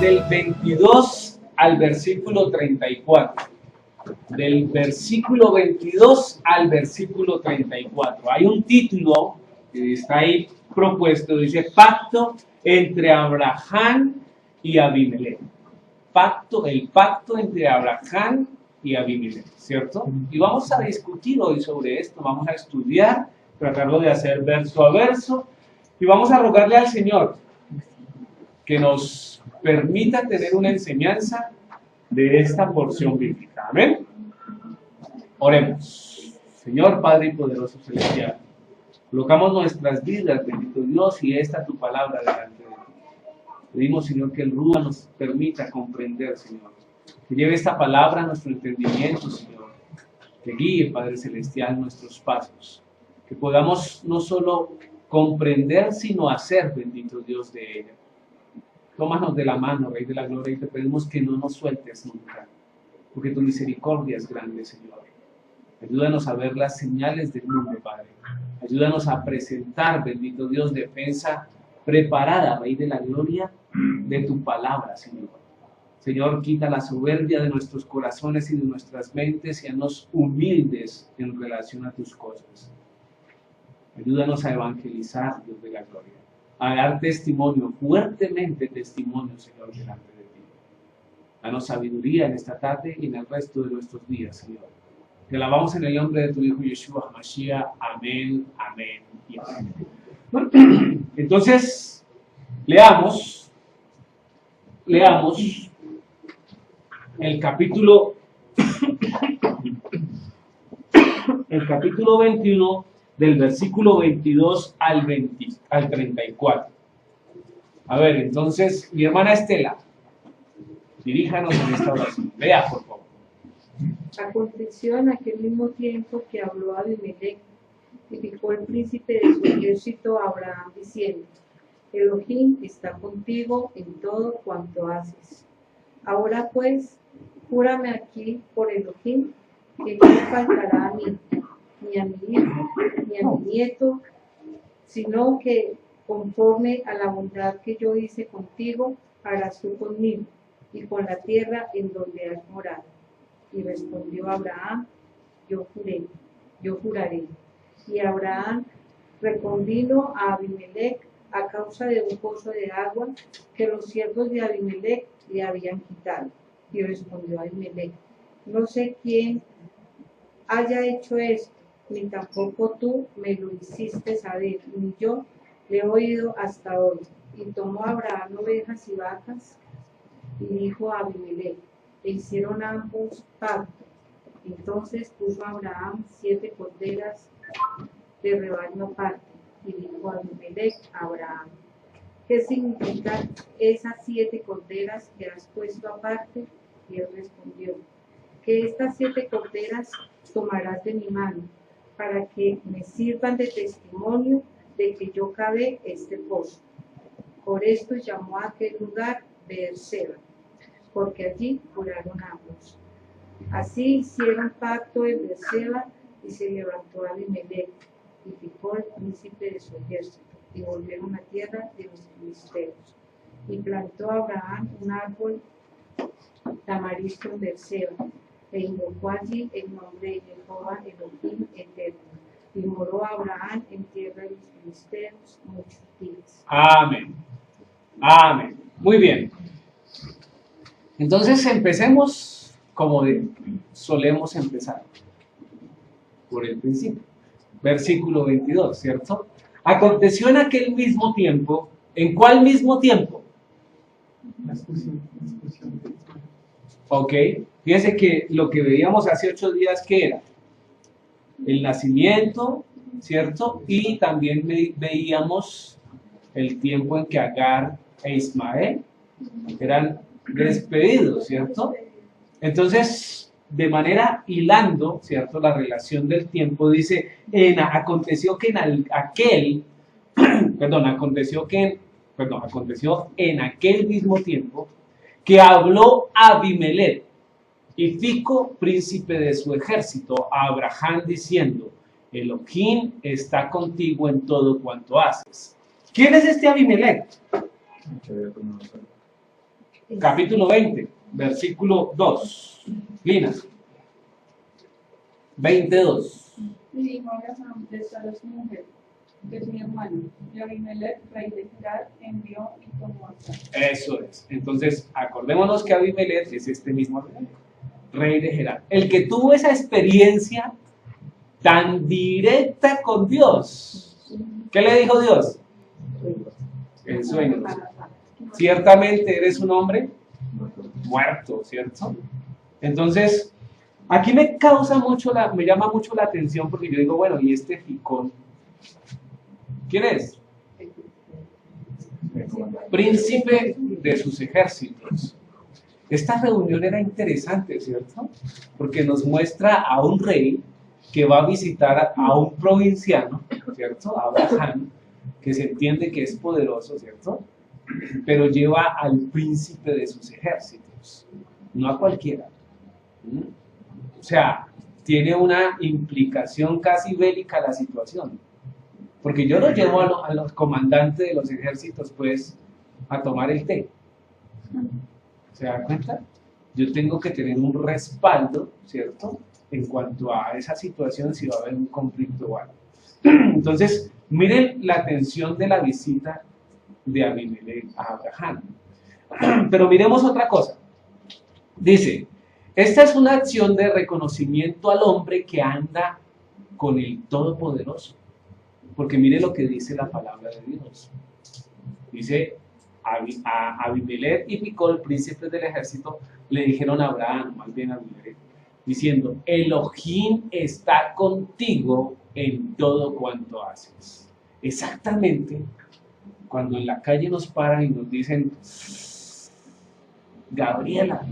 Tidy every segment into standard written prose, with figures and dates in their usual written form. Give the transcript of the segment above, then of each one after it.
del 22 al versículo 34. Del versículo 22 al versículo 34. Hay un título que está ahí propuesto, dice Pacto entre Abraham y Abimelech. El pacto entre Abraham y Abimelech, ¿cierto? Y vamos a discutir hoy sobre esto, vamos a estudiar, tratarlo de hacer verso a verso, y vamos a rogarle al Señor que nos permita tener una enseñanza de esta porción bíblica. Amén. Oremos. Señor Padre y poderoso celestial, colocamos nuestras vidas, bendito Dios, y esta tu palabra delante de ti. Pedimos, Señor, que el Rúa nos permita comprender, Señor, que lleve esta palabra a nuestro entendimiento, Señor, que guíe, Padre celestial, nuestros pasos, que podamos no solo comprender, sino hacer, bendito Dios, de ella. Tómanos de la mano, Rey de la Gloria, y te pedimos que no nos sueltes nunca, porque tu misericordia es grande, Señor. Ayúdanos a ver las señales del mundo, Padre. Ayúdanos a presentar, bendito Dios, defensa preparada, Rey de la Gloria, de tu palabra, Señor. Señor, quita la soberbia de nuestros corazones y de nuestras mentes y haznos humildes en relación a tus cosas. Ayúdanos a evangelizar, Dios de la Gloria, a dar testimonio, fuertemente testimonio, Señor, delante de ti. Danos sabiduría en esta tarde y en el resto de nuestros días, Señor. Te alabamos en el nombre de tu Hijo Yeshua HaMashiach. Amén, amén y amén. Entonces, leamos el capítulo 21 del versículo 22 al 34. A ver, entonces, mi hermana Estela, diríjanos en esta oración. Lea, por favor. Aconteció en aquel mismo tiempo que habló Abimelech y fijó el príncipe de su ejército a Abraham diciendo: Elohim está contigo en todo cuanto haces. Ahora pues, júrame aquí por Elohim que no me faltará a mí, ni a mi hijo, ni a mi nieto, sino que conforme a la bondad que yo hice contigo, harás tú conmigo y con la tierra en donde has morado. Y respondió Abraham: yo juraré. Y Abraham recondino a Abimelech a causa de un pozo de agua que los siervos de Abimelech le habían quitado. Y respondió Abimelech: no sé quién haya hecho esto, ni tampoco tú me lo hiciste saber, ni yo le he oído hasta hoy. Y tomó Abraham ovejas y vacas, y dijo a Abimelech, e hicieron ambos pacto. Entonces puso Abraham 7 corderas de rebaño aparte, y dijo a Abimelech a Abraham: ¿qué significan esas 7 corderas que has puesto aparte? Y él respondió: que estas 7 corderas tomarás de mi mano, para que me sirvan de testimonio de que yo cavé este pozo. Por esto llamó a aquel lugar Beerseba, porque allí juraron ambos. Así hicieron pacto en Beerseba, y se levantó Abimelech, y fijó el príncipe de su ejército, y volvieron a tierra de los filisteos. Y plantó Abraham un árbol tamaristo en Beerseba, e invocó allí el nombre de Jehová Elohim eterno. Y moró Abraham en tierra de los filisteos muchos días. Amén. Amén. Muy bien. Entonces empecemos como solemos empezar, por el principio. Versículo 22, ¿cierto? Aconteció en aquel mismo tiempo. ¿En cuál mismo tiempo? Ok. Fíjense que lo que veíamos hace 8 días, ¿qué era? El nacimiento, ¿cierto? Y también veíamos el tiempo en que Agar e Ismael eran despedidos, ¿cierto? Entonces, de manera hilando, ¿cierto? La relación del tiempo dice, aconteció en aquel mismo tiempo que habló Abimelech y Fico, príncipe de su ejército, a Abraham diciendo: Elohim está contigo en todo cuanto haces. ¿Quién es este Abimelech? capítulo 20, versículo 2. Lina, 22. Y dijo Abraham de Sara su mujer, que es mi hermano, y Abimelech, rey de Gerar, envió y tomó a Sara. Eso es. Entonces, acordémonos que Abimelech es este mismo Abimelech, rey de Gerar. El que tuvo esa experiencia tan directa con Dios. ¿Qué le dijo Dios? En sueños. Ciertamente eres un hombre muerto, ¿cierto? Entonces, aquí me llama mucho la atención porque yo digo, bueno, ¿y este Ficón? ¿Quién es? Príncipe de sus ejércitos. Esta reunión era interesante, ¿cierto? Porque nos muestra a un rey que va a visitar a un provinciano, ¿cierto? A Abraham, que se entiende que es poderoso, ¿cierto? Pero lleva al príncipe de sus ejércitos, no a cualquiera. O sea, tiene una implicación casi bélica la situación. Porque yo lo llevo a los comandantes de los ejércitos, pues, a tomar el té. ¿Se da cuenta? Yo tengo que tener un respaldo, ¿cierto? En cuanto a esa situación, si va a haber un conflicto o algo. Entonces, miren la atención de la visita de Abimelech a Abraham. Pero miremos otra cosa. Dice, esta es una acción de reconocimiento al hombre que anda con el Todopoderoso. Porque mire lo que dice la palabra de Dios. Dice, a Abimelech y Ficol, príncipes del ejército, le dijeron a Abraham, más bien a Abimelech, diciendo, Elohim está contigo en todo cuanto haces. Exactamente cuando en la calle nos paran y nos dicen, Gabriela,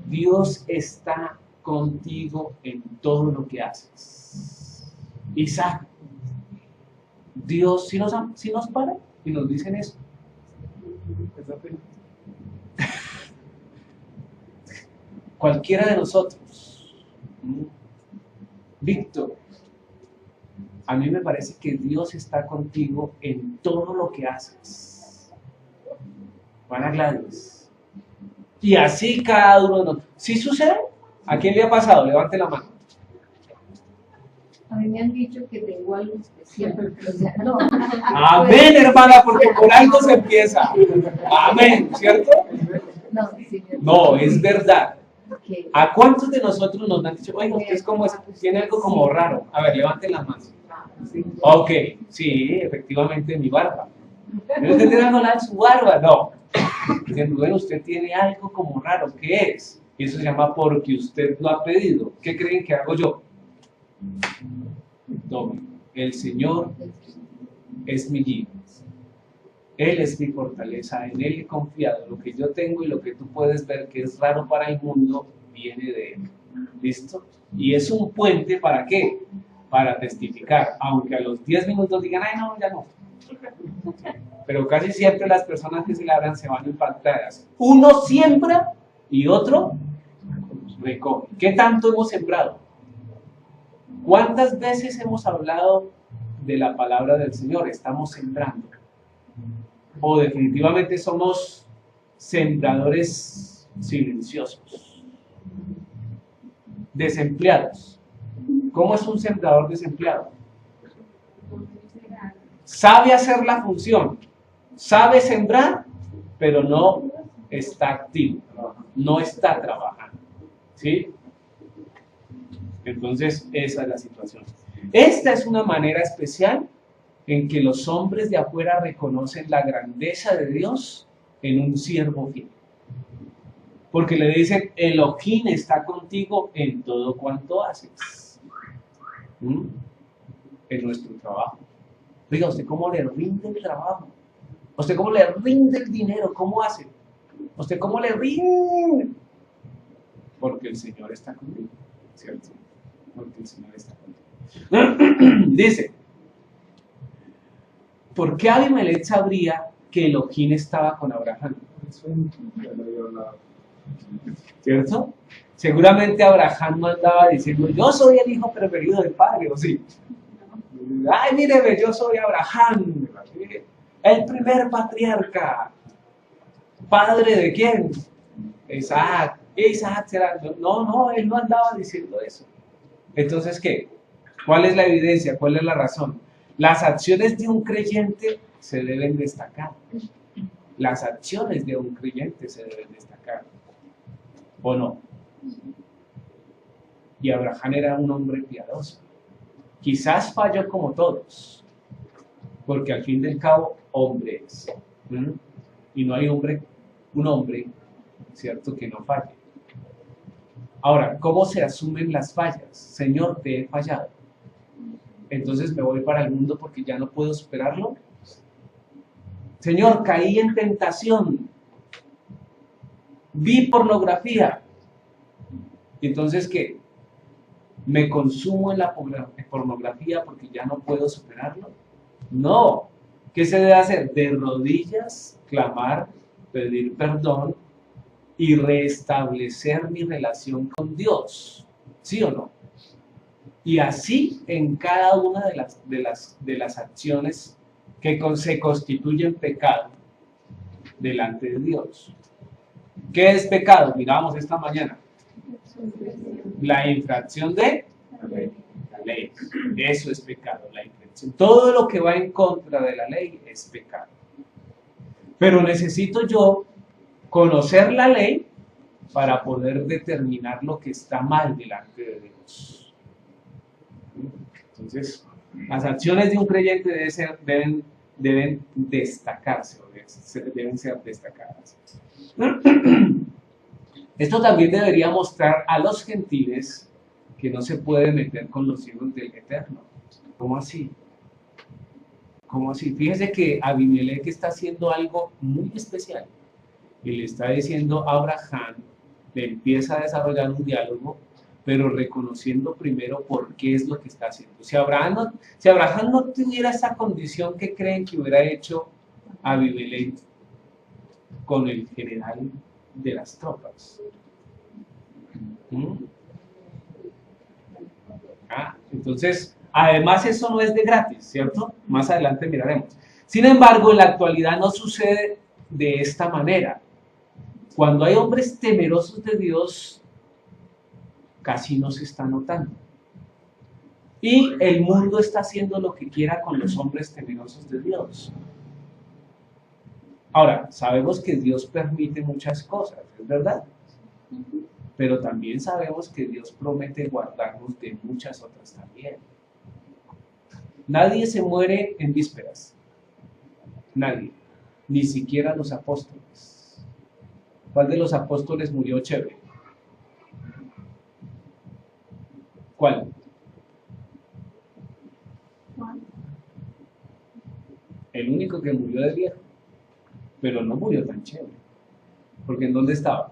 Dios está contigo en todo lo que haces. Isaac, Dios si nos para y nos dicen eso. Cualquiera de nosotros, Víctor, a mí me parece que Dios está contigo en todo lo que haces. Juana Gladys. Y así cada uno de nosotros. ¿Sí sucede? ¿A quién le ha pasado? Levante la mano. A mí me han dicho que tengo algo especial, pero o sea, no. Amén, hermana, porque por algo se empieza. Amén, ¿cierto? No, sí, No, es verdad. que ¿A cuántos de nosotros nos han dicho, oye, usted es como, tiene algo como raro? A ver, levanten las manos. Ok, sí, efectivamente, mi barba. ¿Pero usted tiene algo en su barba? No. Dicen, bueno, usted tiene algo como raro. ¿Qué es? Y eso se llama porque usted lo ha pedido. ¿Qué creen que hago yo? No, el Señor es mi guía. Él es mi fortaleza, en Él he confiado. Lo que yo tengo y lo que tú puedes ver que es raro para el mundo, viene de Él. ¿Listo? Y es un puente, ¿para qué? Para testificar. Aunque a los 10 minutos digan, ay no, ya no. Pero casi siempre las personas que se le hablan se van impactadas. Uno siembra y otro recoge. ¿Qué tanto hemos sembrado? ¿Cuántas veces hemos hablado de la palabra del Señor? Estamos sembrando. O definitivamente somos sembradores silenciosos. Desempleados. ¿Cómo es un sembrador desempleado? Sabe hacer la función, sabe sembrar, pero no está activo, no está trabajando. ¿Sí? Entonces, esa es la situación. Esta es una manera especial en que los hombres de afuera reconocen la grandeza de Dios en un siervo fiel. Porque le dicen, Elohim está contigo en todo cuanto haces. En nuestro trabajo. Oiga, ¿usted cómo le rinde el trabajo? ¿Usted cómo le rinde el dinero? ¿Cómo hace? ¿Usted cómo le rinde? Porque el Señor está contigo, ¿cierto? Porque el Señor está contigo. Dice, ¿por qué Abimelech sabría que Elohim estaba con Abraham? ¿Cierto? Seguramente Abraham no andaba diciendo, yo soy el hijo preferido del padre, ¿o sí? Ay, míreme, yo soy Abraham, el primer patriarca. ¿Padre de quién? Isaac será. No, él no andaba diciendo eso. Entonces, ¿qué? ¿Cuál es la evidencia? ¿Cuál es la razón? Las acciones de un creyente se deben destacar. Las acciones de un creyente se deben destacar. ¿O no? Y Abraham era un hombre piadoso. Quizás falló como todos, porque al fin del cabo, hombre es. Y no hay un hombre, ¿cierto?, que no falle. Ahora, ¿cómo se asumen las fallas? Señor, te he fallado. Entonces me voy para el mundo porque ya no puedo superarlo. Señor, caí en tentación. Vi pornografía. Entonces, ¿qué? ¿Me consumo en la pornografía porque ya no puedo superarlo? No. ¿Qué se debe hacer? De rodillas, clamar, pedir perdón y restablecer mi relación con Dios. ¿Sí o no? Y así en cada una de las acciones que se constituyen pecado delante de Dios. ¿Qué es pecado? Miramos esta mañana. La infracción de la ley. Eso es pecado, la infracción. Todo lo que va en contra de la ley es pecado. Pero necesito yo conocer la ley para poder determinar lo que está mal delante de Dios. Entonces, las acciones de un creyente deben destacarse, deben ser destacadas. Esto también debería mostrar a los gentiles que no se puede meter con los hijos del Eterno. ¿Cómo así? ¿Cómo así? Fíjese que Abimelech está haciendo algo muy especial. Y le está diciendo a Abraham, le empieza a desarrollar un diálogo, pero reconociendo primero por qué es lo que está haciendo. Si Abraham no tuviera esa condición, ¿qué creen que hubiera hecho Abimelech con el general de las tropas? Entonces, además eso no es de gratis, ¿cierto? Más adelante miraremos. Sin embargo, en la actualidad no sucede de esta manera. Cuando hay hombres temerosos de Dios, casi no se está notando. Y el mundo está haciendo lo que quiera con los hombres temerosos de Dios. Ahora, sabemos que Dios permite muchas cosas, ¿es verdad? Pero también sabemos que Dios promete guardarnos de muchas otras también. Nadie se muere en vísperas. Nadie. Ni siquiera los apóstoles. ¿Cuál de los apóstoles murió chévere? ¿Cuál? El único que murió de viejo. Pero no murió tan chévere. Porque ¿en dónde estaba?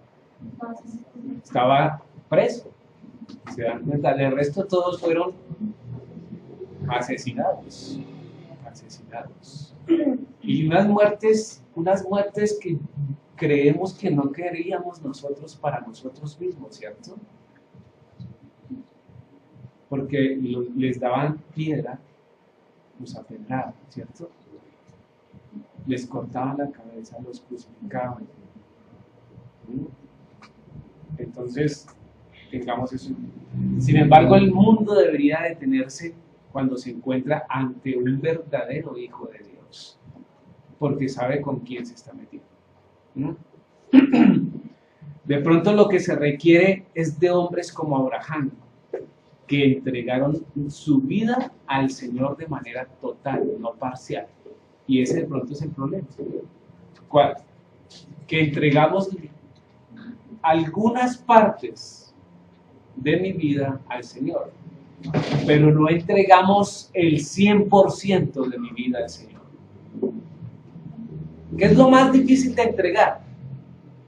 Estaba preso. ¿Se dan cuenta? De resto todos fueron asesinados. Y unas muertes que creemos que no queríamos nosotros para nosotros mismos, ¿cierto? Porque les daban piedra, los apedraban, ¿cierto? Les cortaban la cabeza, los crucificaban. Entonces, tengamos eso. Sin embargo, el mundo debería detenerse cuando se encuentra ante un verdadero hijo de Dios, porque sabe con quién se está metiendo. De pronto lo que se requiere es de hombres como Abraham, que entregaron su vida al Señor de manera total, no parcial. Y ese de pronto es el problema. ¿Cuál? Que entregamos algunas partes de mi vida al Señor, pero no entregamos el 100% de mi vida al Señor. ¿Qué es lo más difícil de entregar?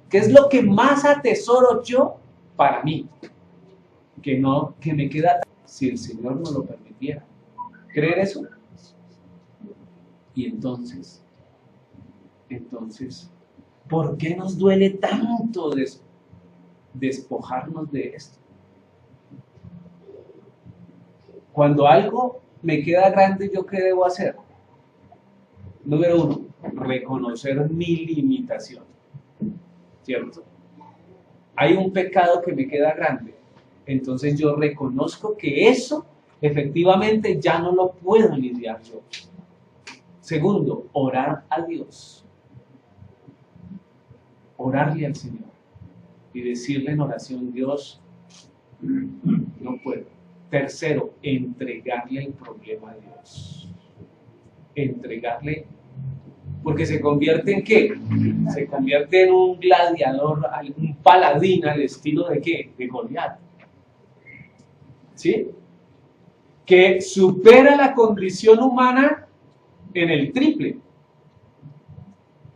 ¿Qué es lo que más atesoro yo para mí? Que me queda si el Señor no lo permitiera. ¿Creer eso? Y entonces, ¿por qué nos duele tanto despojarnos de esto? Cuando algo me queda grande, ¿yo qué debo hacer? Número 1, reconocer mi limitación, ¿cierto? hay un pecado que me queda grande. Entonces yo reconozco que eso efectivamente ya no lo puedo lidiar yo. Segundo, orar a Dios. Orarle al Señor y decirle en oración: Dios, no puedo. Tercero, entregarle el problema a Dios. Entregarle, porque se convierte en ¿qué? Se convierte en un gladiador, un paladín al estilo de ¿qué? De Goliat. ¿Sí? Que supera la condición humana en el triple,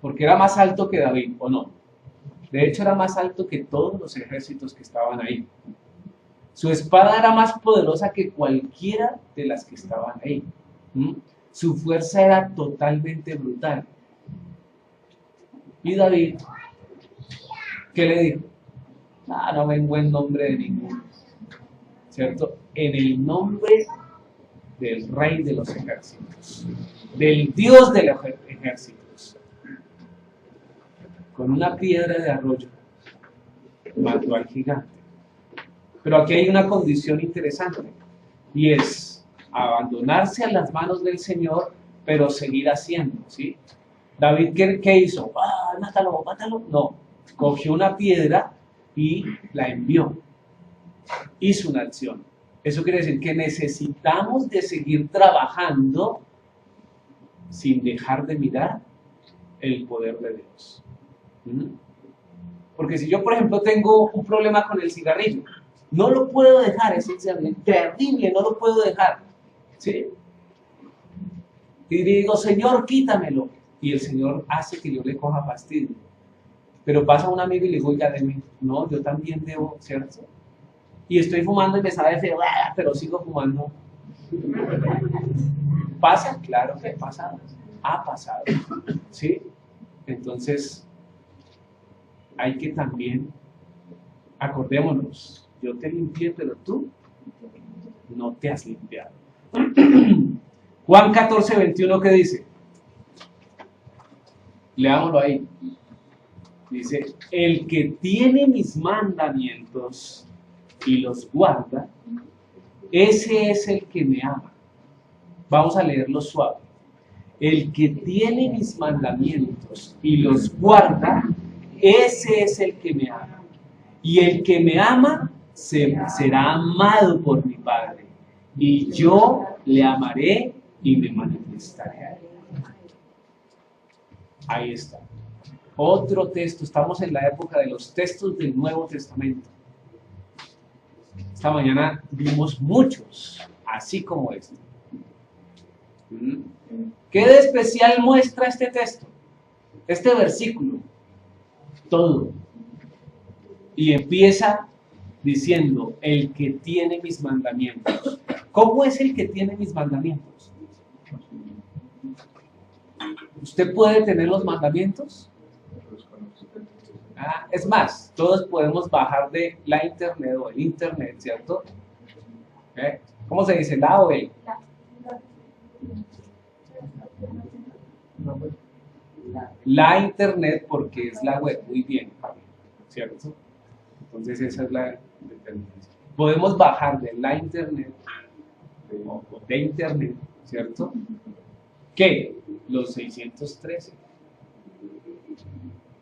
porque era más alto que David, ¿o no? De hecho, era más alto que todos los ejércitos que estaban ahí. Su espada era más poderosa que cualquiera de las que estaban ahí. Su fuerza era totalmente brutal. Y David, ¿qué le dijo? No vengo en nombre de ninguno, ¿cierto? En el nombre del Rey de los ejércitos, del Dios de los ejércitos. Con una piedra de arroyo mató al gigante. Pero aquí hay una condición interesante, y es abandonarse a las manos del Señor, pero seguir haciendo, ¿sí? David, ¿qué hizo? Mátalo, mátalo. No, cogió una piedra y la envió. Hizo una acción. Eso quiere decir que necesitamos de seguir trabajando sin dejar de mirar el poder de Dios. Porque si yo, por ejemplo, tengo un problema con el cigarrillo, no lo puedo dejar, es terrible, no lo puedo dejar, ¿sí? Y digo: Señor, quítamelo. Y el Señor hace que yo le coja fastidio. Pero pasa un amigo y le digo: oiga, no, yo también debo, ¿cierto? Y estoy fumando y me sabe feo, pero sigo fumando. ¿Pasa? Claro que ha pasado, ¿sí? Entonces, hay que también, acordémonos, yo te limpié, pero tú no te has limpiado. Juan 14, 21, ¿qué dice? Leámoslo ahí. Dice: el que tiene mis mandamientos y los guarda, ese es el que me ama. Vamos a leerlo suave. El que tiene mis mandamientos y los guarda, ese es el que me ama. Y el que me ama será amado por mi Padre, y yo le amaré y me manifestaré a él. Ahí está. Otro texto. Estamos en la época de los textos del Nuevo Testamento. Esta mañana vimos muchos, así como este. ¿Qué de especial muestra este texto? Este versículo. Todo. Y empieza diciendo: el que tiene mis mandamientos. ¿Cómo es el que tiene mis mandamientos? ¿Usted puede tener los mandamientos? Es más, todos podemos bajar de la internet o el internet, ¿cierto? ¿Cómo se dice? ¿La o el? La internet, porque es la web. Muy bien, ¿cierto? Entonces esa es la determinación. Podemos bajar de la internet o de internet, ¿cierto? ¿Qué? Los 613.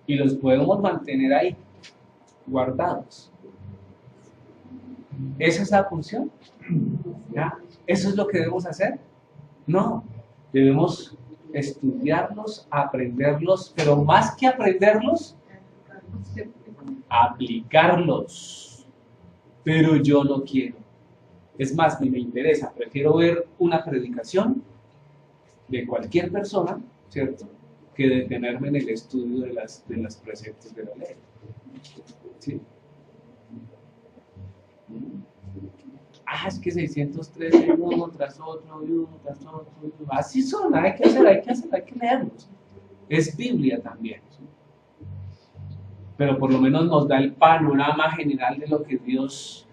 Y los podemos mantener ahí, guardados. ¿Esa es la función? ¿Ya? ¿Eso es lo que debemos hacer? No, debemos estudiarlos, aprenderlos, pero más que aprenderlos, aplicarlos. Pero yo no quiero. Es más, ni me interesa. Prefiero ver una predicación de cualquier persona, ¿cierto?, que detenerme en el estudio de las preceptos de la ley. ¿Sí? Es que 613, uno tras otro, y uno tras otro, y uno. Así son, hay que leerlos. Es Biblia también, ¿sí? Pero por lo menos nos da el panorama general de lo que Dios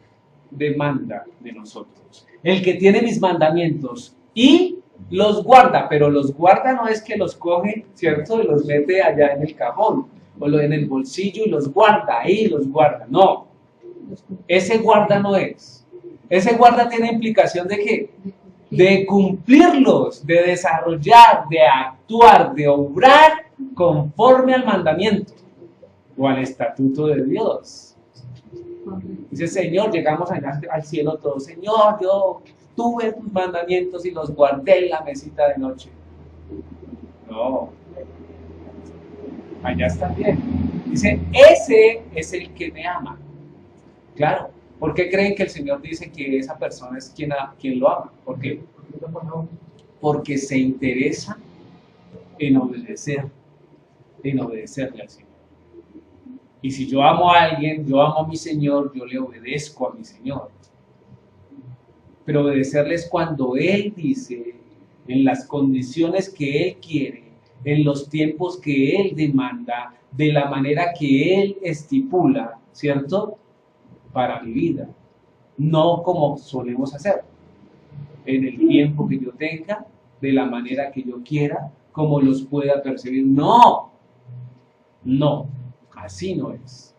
demanda de nosotros. El que tiene mis mandamientos y los guarda, pero los guarda no es que los coge, ¿cierto?, y los mete allá en el cajón, o lo en el bolsillo y los guarda ahí, los guarda. No, ese guarda no es. Ese guarda tiene implicación de qué? De cumplirlos, de desarrollar, de actuar, de obrar conforme al mandamiento o al estatuto de Dios. Dice, Señor, llegamos allá al cielo todos. Señor, yo tuve tus mandamientos y los guardé en la mesita de noche. No, allá está bien. Dice, ese es el que me ama. Claro, ¿por qué creen que el Señor dice que esa persona es quien lo ama? ¿Por qué? Porque se interesa en obedecerle al Señor. Y si yo amo a alguien, yo amo a mi Señor, yo le obedezco a mi Señor. Pero obedecerle es cuando Él dice, en las condiciones que Él quiere, en los tiempos que Él demanda, de la manera que Él estipula, ¿cierto? Para mi vida. No como solemos hacer. En el tiempo que yo tenga, de la manera que yo quiera, como los pueda percibir. No, no, así no es.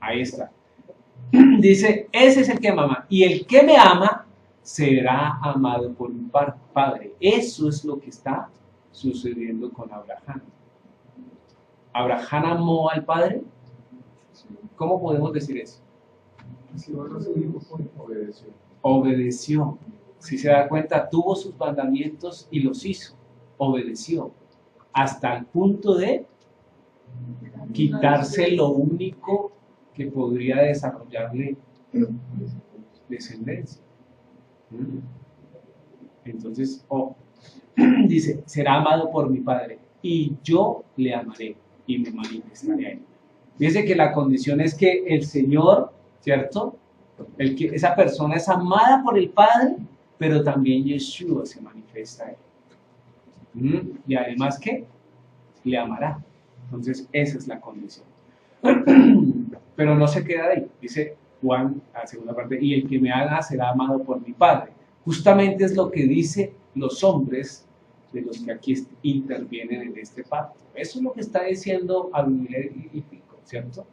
Ahí está. Dice, ese es el que me ama. Y el que me ama será amado por mi Padre. Eso es lo que está sucediendo con Abraham. ¿Abraham amó al Padre? ¿Cómo podemos decir eso? Obedeció. Si se da cuenta, tuvo sus mandamientos y los hizo. Obedeció. Hasta el punto de quitarse lo único que podría desarrollarle descendencia. Entonces, dice, será amado por mi Padre y yo le amaré y me manifestaré a él. Dice que la condición es que el Señor, ¿cierto? Esa persona es amada por el Padre, pero también Yeshua se manifiesta a él. Y además, ¿qué? Le amará. Entonces, esa es la condición. Pero no se queda ahí. Dice Juan, la segunda parte, y el que me haga será amado por mi Padre. Justamente es lo que dicen los hombres de los que aquí intervienen en este pacto. Eso es lo que está diciendo Abimelech y Pico, ¿cierto?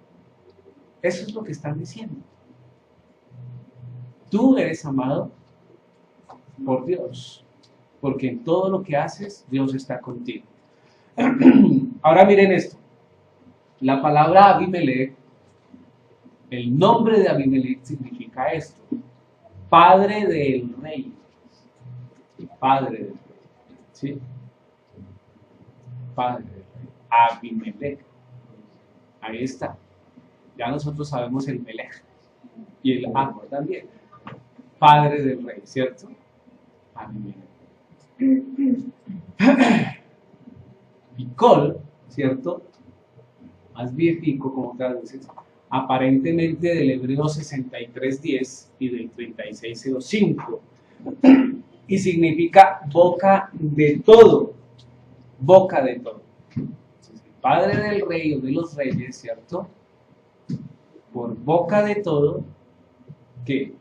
Eso es lo que están diciendo. Tú eres amado por Dios, porque en todo lo que haces, Dios está contigo. Ahora miren esto. La palabra Abimelech, el nombre de Abimelech significa esto: padre del rey. Padre del rey. ¿Sí? Padre del rey. Abimelech. Ahí está. Ya nosotros sabemos el Melech y el Abba también. Padre del rey, ¿cierto? Abimelech. Picol, ¿cierto? Más bien pico, como traduces, aparentemente del hebreo 63:10 y del 36:05, y significa boca de todo, boca de todo. Entonces, el padre del rey o de los reyes, ¿cierto? Por boca de todo, ¿qué?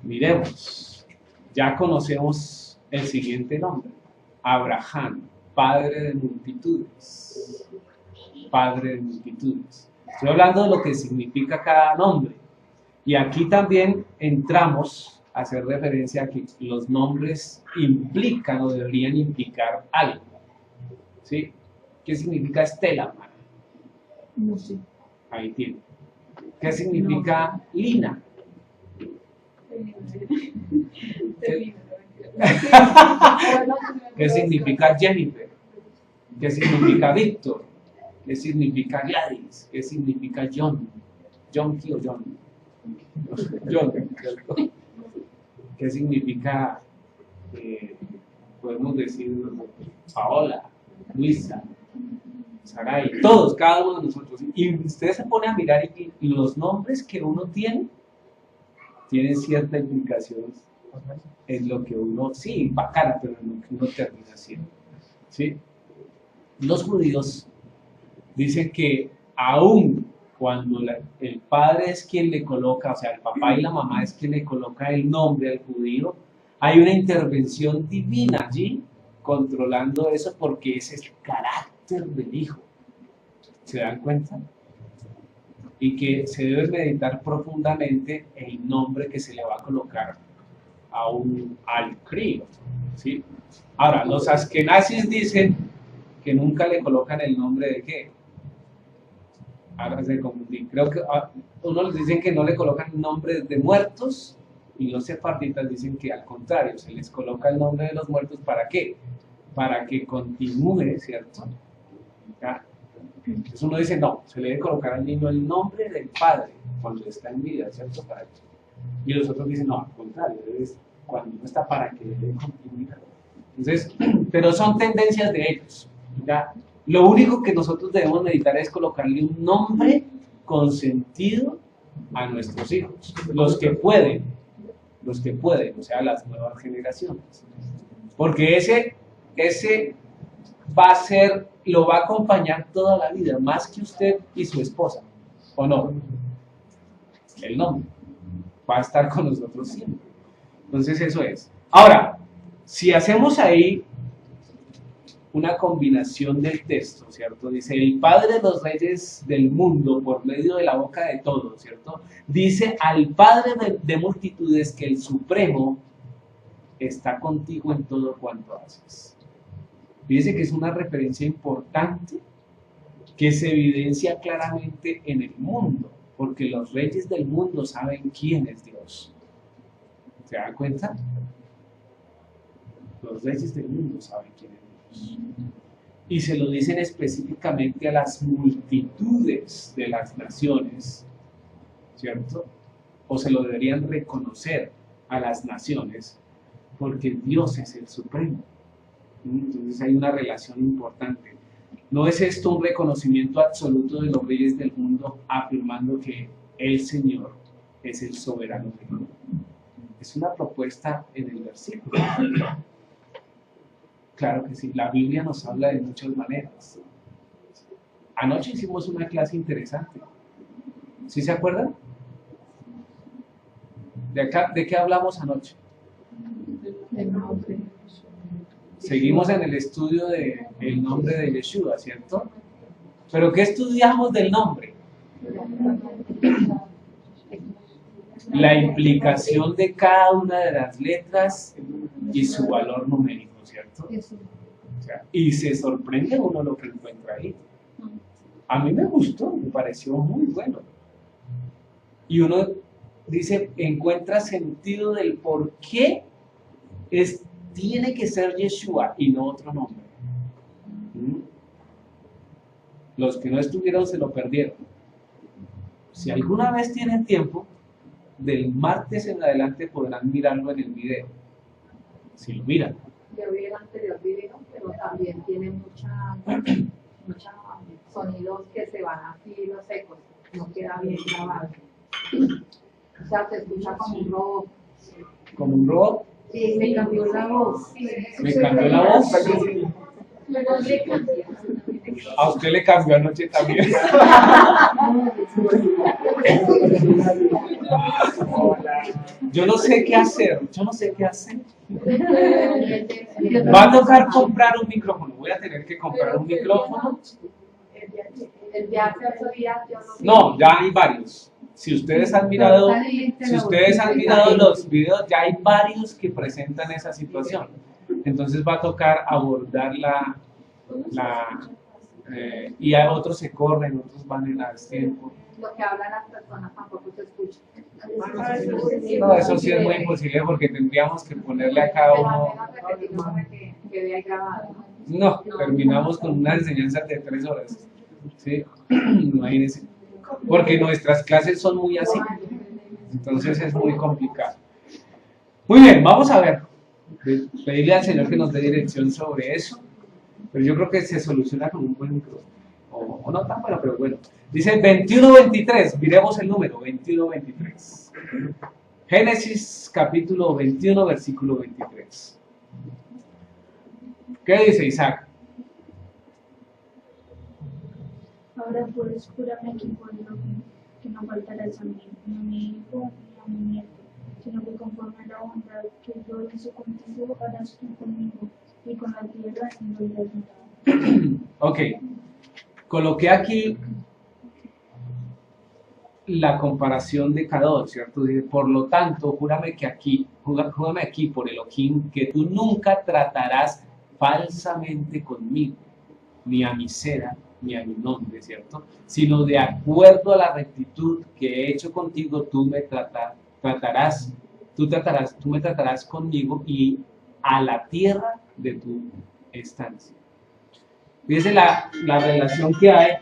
Miremos, ya conocemos el siguiente nombre: Abraham, padre de multitudes. Padre de multitudes. Estoy hablando de lo que significa cada nombre. Y aquí también entramos a hacer referencia a que los nombres implican o deberían implicar algo. ¿Sí? ¿Qué significa Estela? No sé. Ahí tiene. ¿Qué significa Lina? ¿Qué significa Jennifer? ¿Qué significa Víctor? ¿Qué significa Gladys? ¿Qué significa John? ¿John o John? John, ¿cierto? ¿Qué significa, podemos decir, Paola, Luisa, Saray? Todos, cada uno de nosotros. Y usted se pone a mirar y los nombres que uno tiene tienen cierta implicación en lo que uno, sí, bacana, pero en lo que uno termina siendo. ¿Sí? Los judíos dicen que aún cuando el padre es quien le coloca, o sea, el papá y la mamá es quien le coloca el nombre al judío, hay una intervención divina allí controlando eso, porque ese es el carácter carácter del Hijo. ¿Se dan cuenta? Y que se debe meditar profundamente el nombre que se le va a colocar al crío, ¿sí? Ahora, los askenazis dicen que nunca le colocan el nombre de qué. Ahora se confundí. Creo que unos dicen que no le colocan nombres de muertos y los sefarditas dicen que al contrario, se les coloca el nombre de los muertos. ¿Para qué? Para que continúe, ¿cierto? ¿Ya? Entonces uno dice, no, se le debe colocar al niño el nombre del padre cuando está en vida, ¿cierto? Para eso. Y los otros dicen, no, al contrario, es cuando no está, para que le dé continuidad. Entonces, pero son tendencias de ellos, ¿ya? Lo único que nosotros debemos meditar es colocarle un nombre con sentido a nuestros hijos, los que pueden, o sea, las nuevas generaciones. Porque ese va a ser, lo va a acompañar toda la vida, más que usted y su esposa, ¿o no? El nombre va a estar con nosotros siempre. Entonces eso es. Ahora, si hacemos ahí una combinación del texto, ¿cierto? Dice, el Padre de los reyes del mundo, por medio de la boca de todos, ¿cierto? Dice al Padre de multitudes que el Supremo está contigo en todo cuanto haces. Dice que es una referencia importante que se evidencia claramente en el mundo, porque los reyes del mundo saben quién es Dios. ¿Se dan cuenta? Los reyes del mundo saben quién es Dios. Y se lo dicen específicamente a las multitudes de las naciones, ¿cierto? O se lo deberían reconocer a las naciones, porque Dios es el supremo. Entonces hay una relación importante. ¿No es esto un reconocimiento absoluto de los reyes del mundo afirmando que el Señor es el soberano del mundo? Es una propuesta en el versículo. Claro que sí, la Biblia nos habla de muchas maneras. Anoche hicimos una clase interesante. ¿Sí se acuerdan? ¿De qué hablamos anoche? Seguimos en el estudio del nombre de Yeshua, ¿cierto? ¿Pero qué estudiamos del nombre? La implicación de cada una de las letras y su valor numérico, ¿cierto? O sea, y se sorprende uno lo que encuentra ahí. A mí me gustó, me pareció muy bueno. Y uno dice, encuentra sentido del por qué tiene que ser Yeshua y no otro nombre. Los que no estuvieron se lo perdieron. Si alguna vez tienen tiempo, del martes en adelante podrán mirarlo en el video. Si lo miran. Yo vi el anterior video, pero también tiene mucha sonidos que se van así los ecos, no queda bien grabado. O sea, se escucha como un robot. ¿Como un robot? Sí, me cambió la voz. ¿Me cambió la voz? Luego le cambié. A usted le cambió anoche también. Yo no sé qué hacer, Va a tocar comprar un micrófono, voy a tener que comprar un micrófono. El viaje a otro día, yo No, ya hay varios. Si ustedes han mirado los videos, ya hay varios que presentan esa situación. Entonces va a tocar abordar y a otros se corren, otros van en tiempo. Lo que hablan las personas tampoco se escucha. No, eso sí es muy imposible porque tendríamos que ponerle a cada uno. No, terminamos con una enseñanza de 3 horas. ¿Sí? Imagínense. Porque nuestras clases son muy así. Entonces es muy complicado. Muy bien, vamos a ver. Pedirle al Señor que nos dé dirección sobre eso. Pero yo creo que se soluciona con un buen micrófono. O no tan bueno, pero bueno. Dice 21-23. Miremos el número 21-23. Génesis capítulo 21, versículo 23. ¿Qué dice Isaac? Ahora pues júrame aquí por Dios que no faltarás a mí, ni a mi hijo ni a mi nieto, sino que conforme a la bondad que yo hice contigo harás tú conmigo y con la tierra en donde has mirado. Ok, coloqué aquí la comparación de Kador, ¿cierto? Dice, por lo tanto, júrame aquí por Elohim, que tú nunca tratarás falsamente conmigo, ni a mi seda, ni a mi nombre, ¿cierto? Sino de acuerdo a la rectitud que he hecho contigo, tú me tratarás conmigo y a la tierra de tu estancia. Fíjese la relación que hay.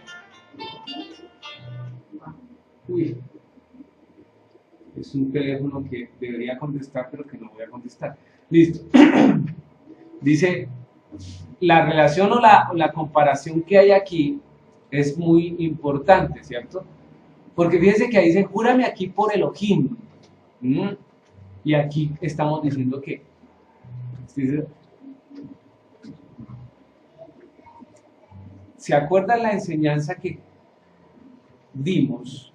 Uy, es un teléfono que debería contestar, pero que no voy a contestar. Listo. Dice, la relación o la comparación que hay aquí es muy importante, ¿cierto? Porque fíjense que ahí dice, júrame aquí por Elohim. Y aquí estamos diciendo que... ¿Se acuerdan la enseñanza que dimos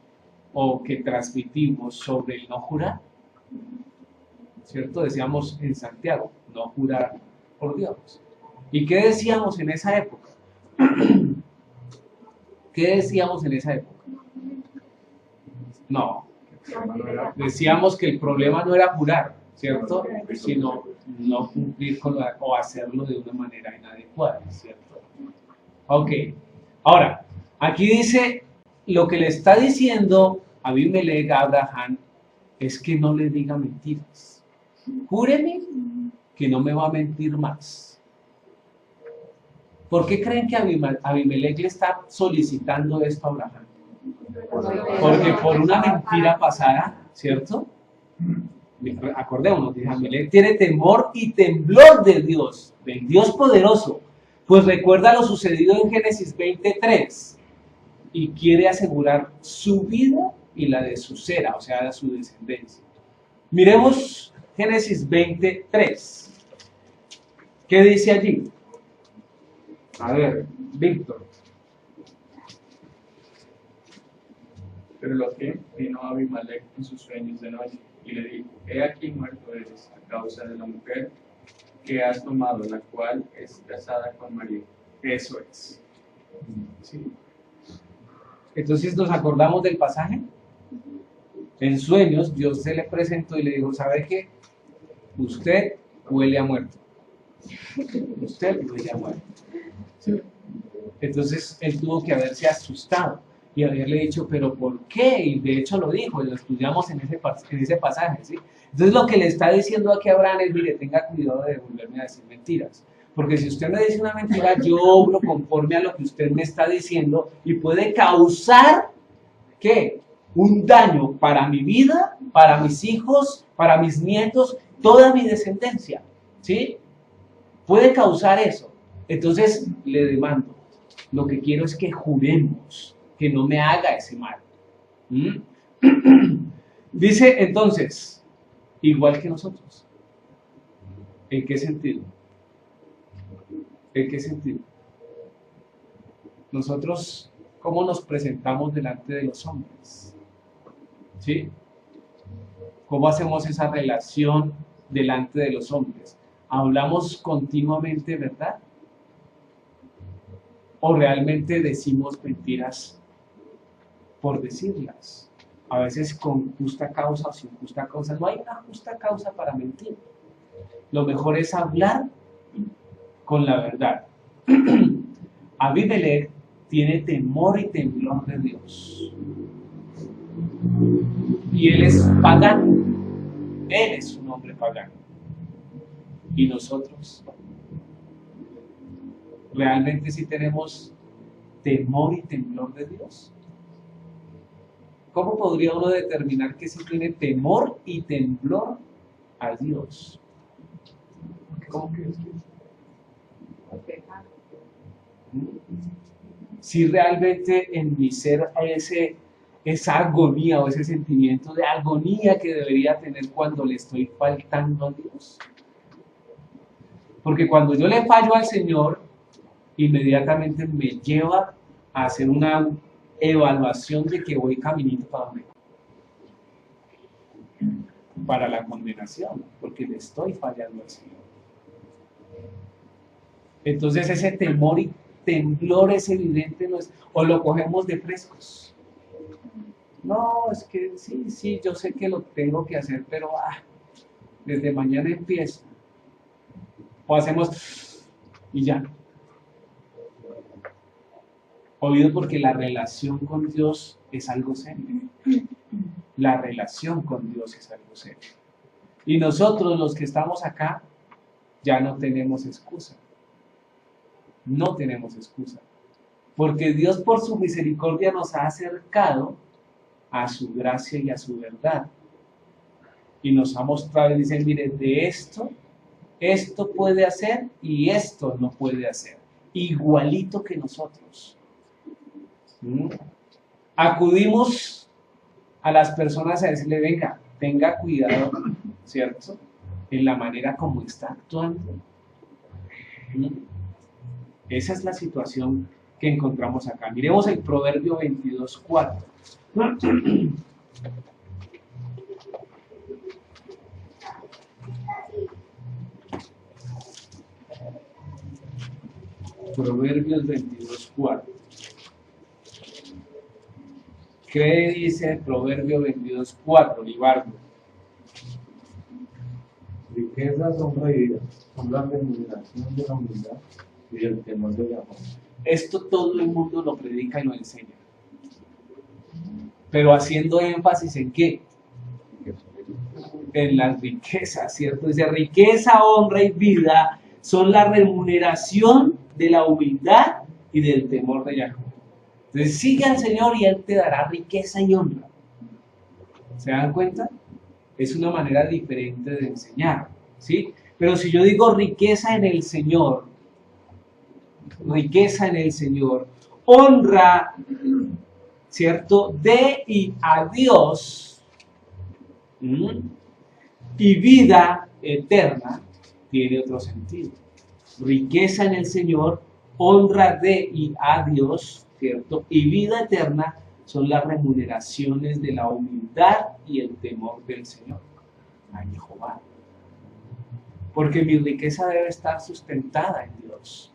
o que transmitimos sobre el no jurar? ¿Cierto? Decíamos en Santiago, no jurar por Dios. ¿Y qué decíamos en esa época? ¿Qué decíamos en esa época? No. Decíamos que el problema no era jurar, ¿cierto? Sino no cumplir con o hacerlo de una manera inadecuada, ¿cierto? Ok. Ahora, aquí dice, lo que le está diciendo Abimelech a Abraham es que no le diga mentiras. Júreme que no me va a mentir más. ¿Por qué creen que Abimelech le está solicitando esto a Abraham? Porque por una mentira pasada, ¿cierto? Acordémonos, Abimelech tiene temor y temblor de Dios, del Dios poderoso. Pues recuerda lo sucedido en Génesis 23 y quiere asegurar su vida y la de su cera, o sea, de su descendencia. Miremos Génesis 23. ¿Qué dice allí? A ver, Víctor. Pero Elohim vino a Abimelech en sus sueños de noche y le dijo, he aquí muerto eres a causa de la mujer que has tomado, la cual es casada con María. Eso es. Sí. Entonces nos acordamos del pasaje. En sueños Dios se le presentó y le dijo, ¿sabe qué? Usted huele a muerto. Usted huele a muerto. ¿Sí? Entonces él tuvo que haberse asustado y haberle dicho, ¿pero por qué? Y de hecho lo dijo, y lo estudiamos en ese pasaje, ¿sí? Entonces lo que le está diciendo aquí a Abraham es, mire, tenga cuidado de volverme a decir mentiras. Porque si usted me dice una mentira, yo obro conforme a lo que usted me está diciendo y puede causar, ¿qué? Un daño para mi vida, para mis hijos, para mis nietos, toda mi descendencia, ¿sí? Puede causar eso. Entonces le demando, lo que quiero es que juremos que no me haga ese mal. Dice entonces, igual que nosotros. ¿En qué sentido? ¿En qué sentido? Nosotros, ¿cómo nos presentamos delante de los hombres? ¿Sí? ¿Cómo hacemos esa relación delante de los hombres? ¿Hablamos continuamente verdad? ¿O realmente decimos mentiras por decirlas? A veces con justa causa o sin justa causa. No hay una justa causa para mentir. Lo mejor es hablar con la verdad. Abimelech tiene temor y temblor de Dios. Y él es pagano. Él es un hombre pagano. ¿Y nosotros? ¿Realmente sí tenemos temor y temblor de Dios? ¿Cómo podría uno determinar que sí tiene temor y temblor a Dios? ¿Cómo crees que es? Si realmente en mi ser hay esa agonía o ese sentimiento de agonía que debería tener cuando le estoy faltando a Dios. Porque cuando yo le fallo al Señor, inmediatamente me lleva a hacer una evaluación de que voy caminito para dónde. Para la condenación, porque le estoy fallando al Señor. Entonces ese temor y temblor es evidente, no es, o lo cogemos de frescos. No, es que sí, yo sé que lo tengo que hacer, pero desde mañana empiezo. O hacemos y ya. Oído, porque la relación con Dios es algo serio. La relación con Dios es algo serio. Y nosotros los que estamos acá ya no tenemos excusa. No tenemos excusa. Porque Dios por su misericordia nos ha acercado a su gracia y a su verdad. Y nos ha mostrado y dice, mire, de esto puede hacer y esto no puede hacer. Igualito que nosotros. Acudimos a las personas a decirle, venga, tenga cuidado, ¿cierto? En la manera como está actuando. Esa es la situación que encontramos acá. Miremos el Proverbio 22:4. Proverbios 22:4. ¿Qué dice el Proverbio 22:4, Libardo? Riquezas, honra y vida son la remuneración de la humildad y el temor de Yahweh. Esto todo el mundo lo predica y lo enseña. Pero haciendo énfasis en qué? En las riquezas, ¿cierto? Dice, riqueza, honra y vida son la remuneración de la humildad y del temor de Yahweh. Entonces sigue al Señor y Él te dará riqueza y honra. ¿Se dan cuenta? Es una manera diferente de enseñar, ¿sí? Pero si yo digo riqueza en el Señor, honra, ¿cierto? De y a Dios, y vida eterna, tiene otro sentido. Riqueza en el Señor, honra de y a Dios, ¿cierto? Y vida eterna son las remuneraciones de la humildad y el temor del Señor, a Jehová. Porque mi riqueza debe estar sustentada en Dios.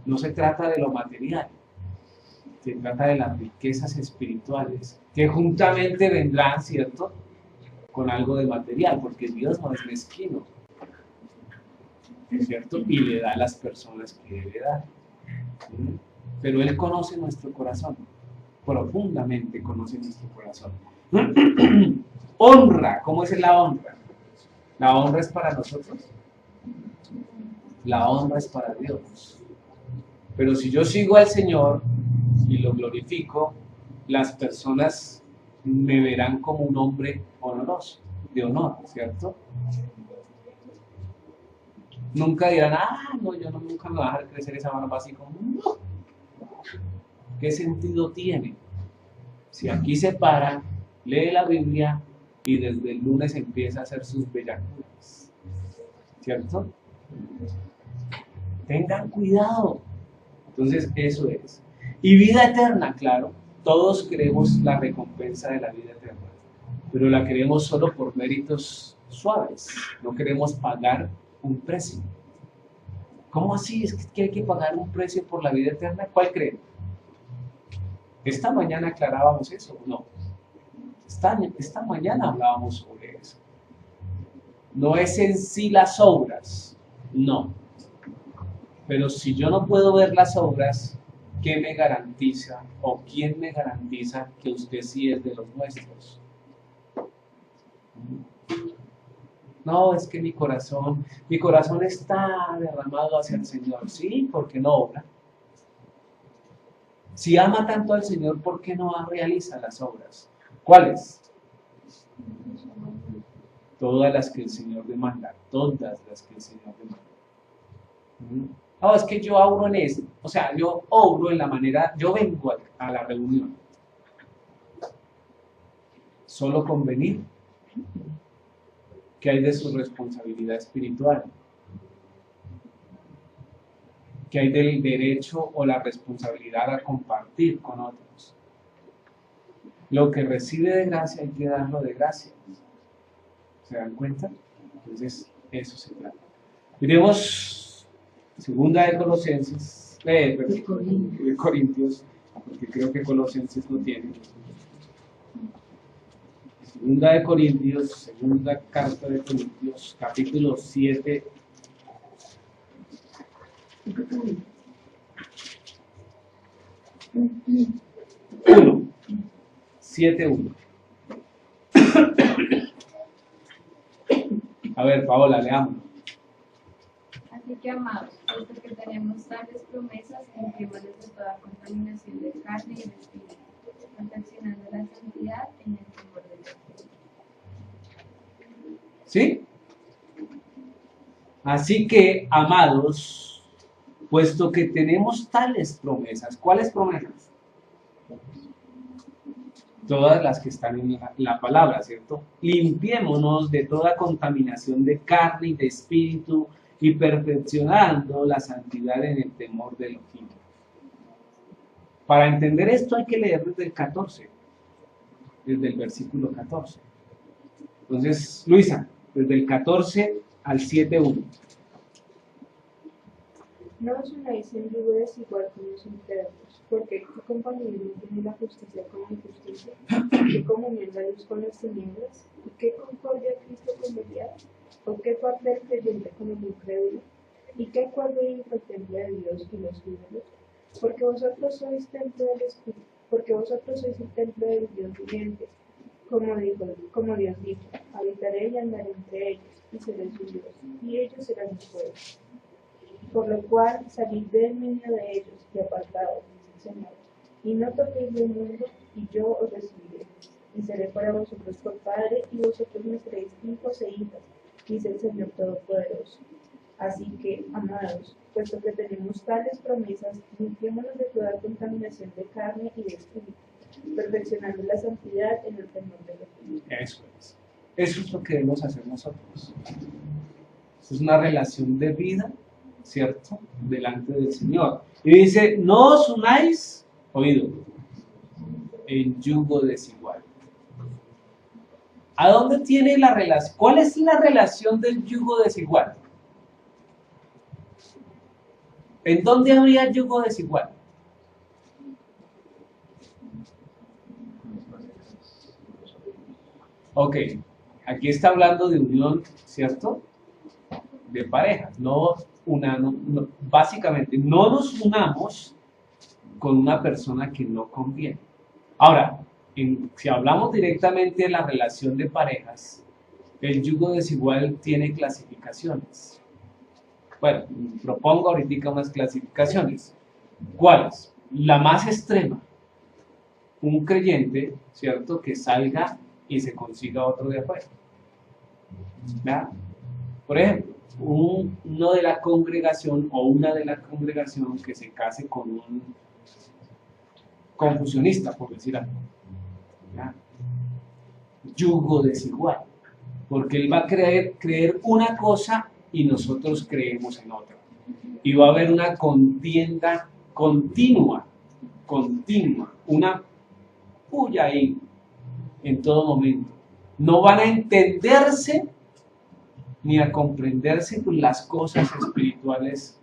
No se trata de lo material, se trata de las riquezas espirituales, que juntamente vendrán, ¿cierto?, con algo de material, porque Dios no es mezquino, ¿cierto? Y le da a las personas que debe dar. Pero Él conoce nuestro corazón, profundamente conoce nuestro corazón. Honra, ¿cómo es la honra? ¿La honra es para nosotros? La honra es para Dios. Pero si yo sigo al Señor y lo glorifico, las personas me verán como un hombre honoroso, de honor, ¿cierto? Nunca dirán, no, yo nunca me voy a dejar crecer esa barba así como, no. ¿Qué sentido tiene? Si aquí se para, lee la Biblia y desde el lunes empieza a hacer sus bellacuras, ¿cierto? Tengan cuidado. Entonces, eso es. Y vida eterna, claro, todos queremos la recompensa de la vida eterna, pero la queremos solo por méritos suaves, no queremos pagar un precio. ¿Cómo así? ¿Es que hay que pagar un precio por la vida eterna? ¿Cuál creen? Esta mañana aclarábamos eso, ¿no? Esta mañana hablábamos sobre eso. No es en sí las obras, no. Pero si yo no puedo ver las obras, ¿qué me garantiza o quién me garantiza que usted sí es de los nuestros? No, es que mi corazón está derramado hacia el Señor. Sí, ¿por qué no obra? Si ama tanto al Señor, ¿por qué no realiza las obras? ¿Cuáles? Todas las que el Señor demanda, todas las que el Señor demanda. No, es que yo obro en eso, o sea, yo obro en la manera, yo vengo a la reunión. Solo con venir, ¿qué hay de su responsabilidad espiritual? ¿Qué hay del derecho o la responsabilidad a compartir con otros? Lo que recibe de gracia hay que darlo de gracia. ¿Se dan cuenta? Entonces, eso se trata. Miremos Segunda de Colosenses, de Corintios, porque creo que Colosenses no tiene. Segunda de Corintios, segunda carta de Corintios, capítulo 7. 7:1. A ver, Paola, leamos. Así que, amados, puesto que tenemos tales promesas, limpiémonos de toda contaminación de carne y de espíritu, perfeccionando la santidad en el temor de Dios. ¿Sí? Así que, amados, puesto que tenemos tales promesas, ¿cuáles promesas? Todas las que están en la palabra, ¿cierto? Limpiémonos de toda contaminación de carne y de espíritu y perfeccionando la santidad en el temor de Elohim. Para entender esto hay que leer desde el 14, desde el versículo 14. Entonces, Luisa, desde el 14 al 7:1. No os unáis en yugo desigual con los incrédulos, porque ¿qué compañerismo tiene la justicia con la injusticia? ¿Qué comunión la luz con las tinieblas? ¿Y qué concordia Cristo con Belial? ¿O qué parte del creyente con el incrédulo? ¿Y qué acuerdo hay entre el templo de Dios y los ídolos? Porque vosotros sois templo del Espíritu, porque vosotros sois el templo del Dios viviente. Como Dios dijo, habitaré y andaré entre ellos, y seré su Dios, y ellos serán mi pueblo. Por lo cual salid del medio de ellos y apartaos, dice el Señor, y no toquéis del mundo, y yo os recibiré, y seré para vosotros por Padre, y vosotros me seréis hijos e hijas, dice el Señor Todopoderoso. Así que, amados, puesto que tenemos tales promesas, limpiémonos de toda contaminación de carne y de espíritu, perfeccionando la santidad en el temor de Dios. Eso es lo que debemos hacer nosotros. Es una relación de vida, ¿cierto? Delante del Señor. Y dice, no os unáis, oído, en yugo desigual. ¿A dónde tiene la relación? ¿Cuál es la relación del yugo desigual? ¿En dónde habría yugo desigual? Ok, aquí está hablando de unión, ¿cierto? De parejas. Básicamente, no nos unamos con una persona que no conviene. Ahora, si hablamos directamente de la relación de parejas, el yugo desigual tiene clasificaciones. Bueno, propongo ahorita unas clasificaciones. ¿Cuáles? La más extrema. Un creyente, ¿cierto?, que salga y se consiga otro de afuera. ¿Verdad? Por ejemplo, uno de la congregación o una de la congregación que se case con un confusionista, por decir algo. ¿Verdad? Yugo desigual. Porque él va a creer una cosa y nosotros creemos en otra. Y va a haber una contienda continua, una puya ahí en todo momento. No van a entenderse ni a comprenderse con las cosas espirituales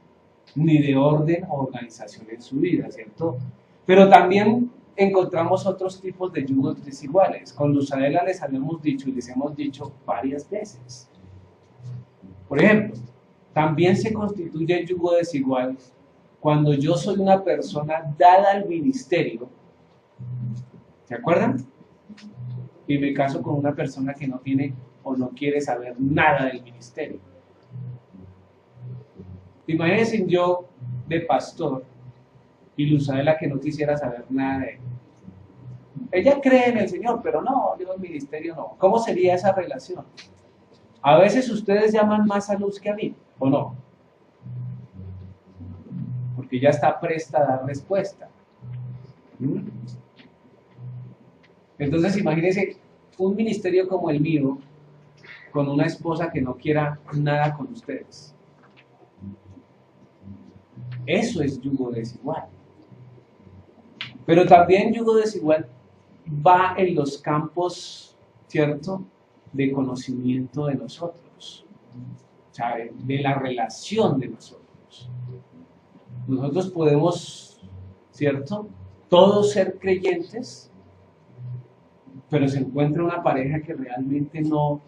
ni de orden o organización en su vida, ¿cierto? Pero también encontramos otros tipos de yugos desiguales. Con Luzaela les habíamos dicho y les hemos dicho varias veces. Por ejemplo, también se constituye el yugo desigual cuando yo soy una persona dada al ministerio. ¿Se acuerdan? Y me caso con una persona que no tiene o no quiere saber nada del ministerio. Imagínense yo de pastor y Luzaela que no quisiera saber nada de él. Ella cree en el Señor, pero no, yo en el ministerio no. ¿Cómo sería esa relación? A veces ustedes llaman más a Luz que a mí, ¿o no? Porque ya está presta a dar respuesta. Entonces imagínense un ministerio como el mío, con una esposa que no quiera nada con ustedes. Eso es yugo desigual. Pero también yugo desigual va en los campos, ¿cierto?, de conocimiento de nosotros, o sea, de la relación de nosotros. hermanos. Nosotros podemos, ¿cierto? Todos ser creyentes, pero se encuentra una pareja que realmente no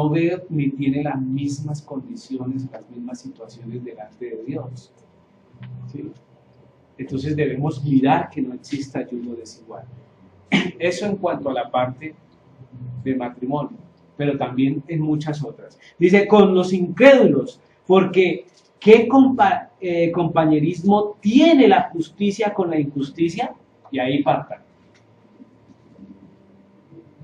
ve ni tiene las mismas condiciones, las mismas situaciones delante de Dios. ¿Sí? Entonces debemos mirar que no exista yugo desigual. Eso en cuanto a la parte del matrimonio, pero también en muchas otras. Dice, con los incrédulos, porque ¿qué compañerismo tiene la justicia con la injusticia? Y ahí partan.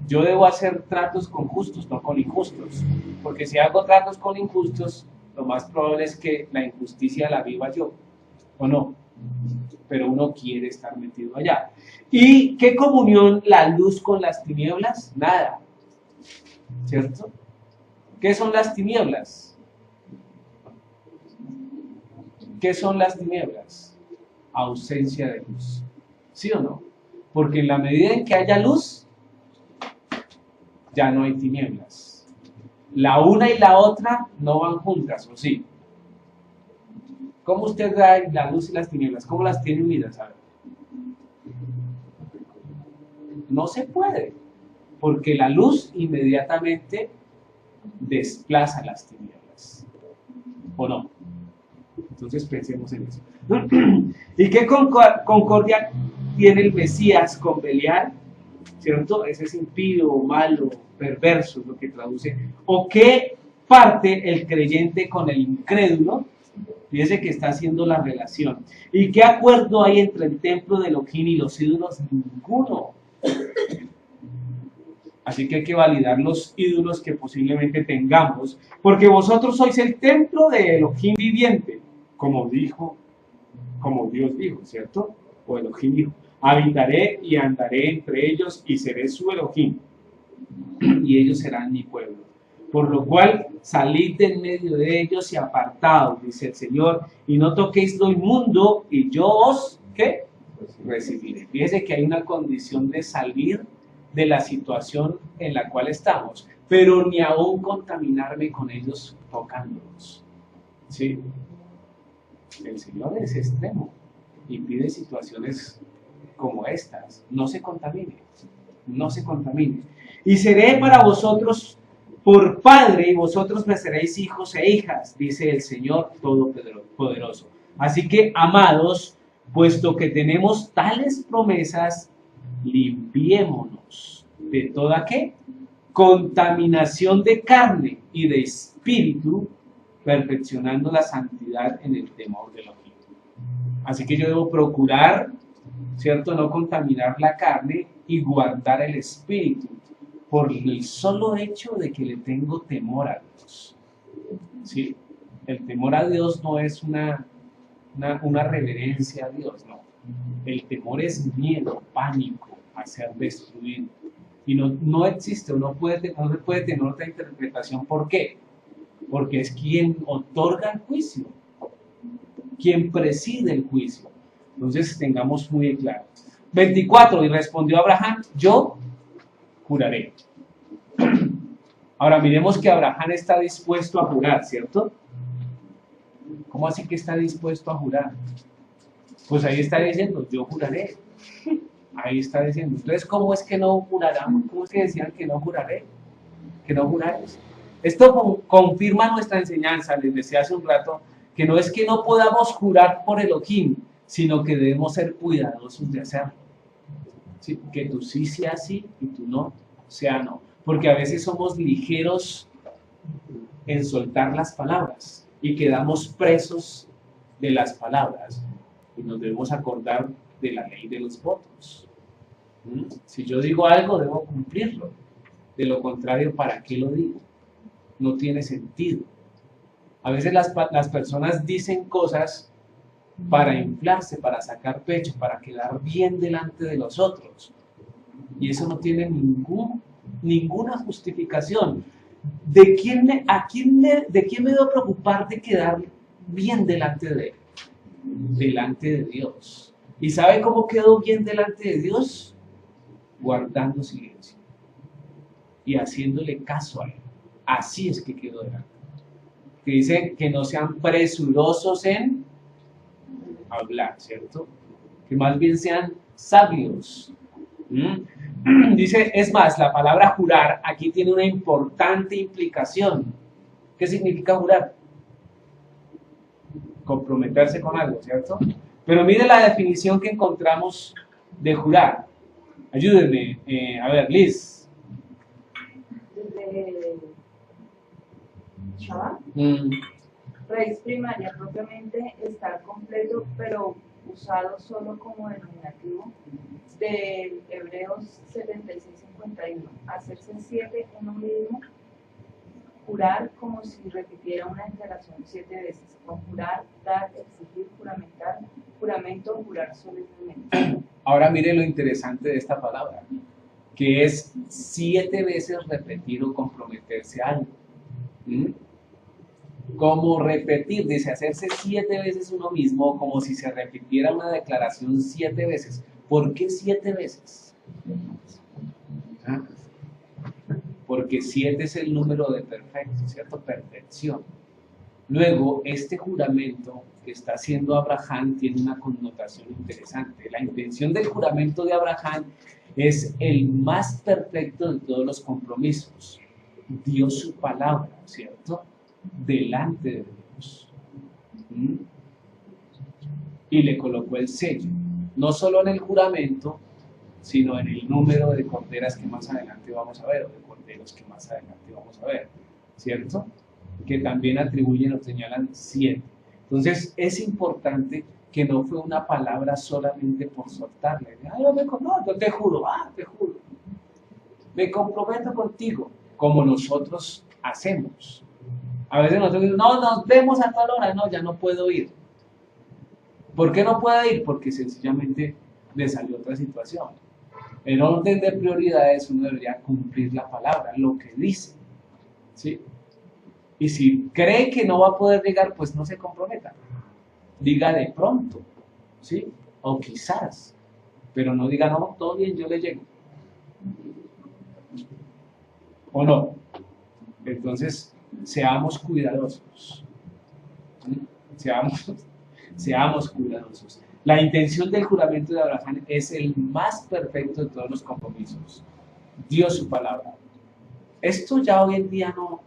Yo debo hacer tratos con justos, no con injustos, porque si hago tratos con injustos, lo más probable es que la injusticia la viva yo, ¿o no? Pero uno quiere estar metido allá. ¿Y qué comunión la luz con las tinieblas? Nada, ¿cierto? ¿Qué son las tinieblas? ¿Qué son las tinieblas? Ausencia de luz, ¿sí o no? Porque en la medida en que haya luz, ya no hay tinieblas. La una y la otra no van juntas, ¿o sí? ¿Cómo usted da la luz y las tinieblas? ¿Cómo las tiene unidas? A ver. No se puede, porque la luz inmediatamente desplaza las tinieblas, ¿o no? Entonces pensemos en eso. ¿Y qué concordia tiene el Mesías con Belial? ¿Cierto? Ese es impío, malo, perverso, es lo que traduce. ¿O qué parte el creyente con el incrédulo? Fíjese que está haciendo la relación. ¿Y qué acuerdo hay entre el templo de Elohim y los ídolos? Ninguno. Así que hay que validar los ídolos que posiblemente tengamos, porque vosotros sois el templo de Elohim viviente, como Dios dijo, ¿cierto? O Elohim dijo, habitaré y andaré entre ellos y seré su Elohim, y ellos serán mi pueblo. Por lo cual, salid de en medio de ellos y apartaos, dice el Señor, y no toquéis lo inmundo, y yo os, ¿qué? Recibiré. Fíjese que hay una condición de salir de la situación en la cual estamos, pero ni aún contaminarme con ellos tocándolos. ¿Sí? El Señor es extremo y pide situaciones como estas. No se contamine, no se contamine. Y seré para vosotros por padre, y vosotros me seréis hijos e hijas, dice el Señor Todopoderoso. Así que, amados, puesto que tenemos tales promesas, limpiémonos de toda ¿qué? Contaminación de carne y de espíritu, perfeccionando la santidad en el temor de Elohim. Así que yo debo procurar, ¿cierto?, no contaminar la carne y guardar el espíritu, por el solo hecho de que le tengo temor a Dios. ¿Sí? El temor a Dios no es una reverencia a Dios, no. El temor es miedo, pánico a ser destruido. Y no existe, no se puede tener otra interpretación. ¿Por qué? Porque es quien otorga el juicio, quien preside el juicio. Entonces tengamos muy claro. 24, y respondió Abraham, yo juraré. Ahora miremos que Abraham está dispuesto a jurar, ¿cierto? ¿Cómo así que está dispuesto a jurar? Pues ahí está diciendo, yo juraré. Ahí está diciendo. Entonces, ¿cómo es que no jurarán? ¿Cómo es que decían que no juraré? Que no jurares. Esto confirma nuestra enseñanza, les decía hace un rato, que no es que no podamos jurar por Elohim, sino que debemos ser cuidadosos de hacerlo. ¿Sí? Que tú sí sea sí y tú no sea no. Porque a veces somos ligeros en soltar las palabras y quedamos presos de las palabras. Y nos debemos acordar de la ley de los votos. Si yo digo algo, debo cumplirlo. De lo contrario, ¿para qué lo digo? No tiene sentido. A veces las personas dicen cosas para inflarse, para sacar pecho, para quedar bien delante de los otros. Y eso no tiene ninguna justificación. ¿De quién me debo preocupar de quedar bien delante de él? Delante de Dios. ¿Y sabe cómo quedó bien delante de Dios? Guardando silencio y haciéndole caso a él. Así es que quedó delante. que dice que no sean presurosos en hablar, ¿cierto? Que más bien sean sabios. Dice, es más, la palabra jurar aquí tiene una importante implicación. ¿Qué significa jurar? Comprometerse con algo, ¿cierto? Pero mire la definición que encontramos de jurar. Ayúdenme, a ver, Liz. Desde Shabbat, raíz primaria propiamente estar completo, pero usado solo como denominativo, del Hebreos 76:51, hacerse 7 uno mismo, jurar como si repitiera una declaración 7 veces, conjurar, dar, exigir, juramentar, juramento, jurar solemnemente. Ahora mire lo interesante de esta palabra, que es 7 veces repetir o comprometerse a algo. Como repetir, dice hacerse 7 veces uno mismo, como si se repitiera una declaración 7 veces. ¿Por qué 7 veces? ¿Ah? Porque 7 es el número de perfecto, ¿cierto? Perfección. Luego, este juramento que está haciendo Abraham tiene una connotación interesante. La intención del juramento de Abraham es el más perfecto de todos los compromisos. Dio su palabra, ¿cierto? Delante de Dios. Y le colocó el sello, no solo en el juramento, sino en el número de corderas que más adelante vamos a ver, o de corderos que más adelante vamos a ver, ¿cierto? Que también atribuyen o señalan 7. Entonces es importante que no fue una palabra solamente por soltarle. Yo te juro, te juro. Me comprometo contigo, como nosotros hacemos. A veces nosotros decimos, no, nos vemos a tal hora, no, ya no puedo ir. ¿Por qué no puedo ir? Porque sencillamente le salió otra situación. En orden de prioridades uno debería cumplir la palabra, lo que dice, ¿sí? Y si cree que no va a poder llegar, pues no se comprometa. Diga de pronto, ¿sí? O quizás, pero no diga, no, todo bien, yo le llego. ¿O no? Entonces, seamos cuidadosos. Seamos cuidadosos. La intención del juramento de Abraham es el más perfecto de todos los compromisos. Dio su palabra. Esto ya hoy en día no,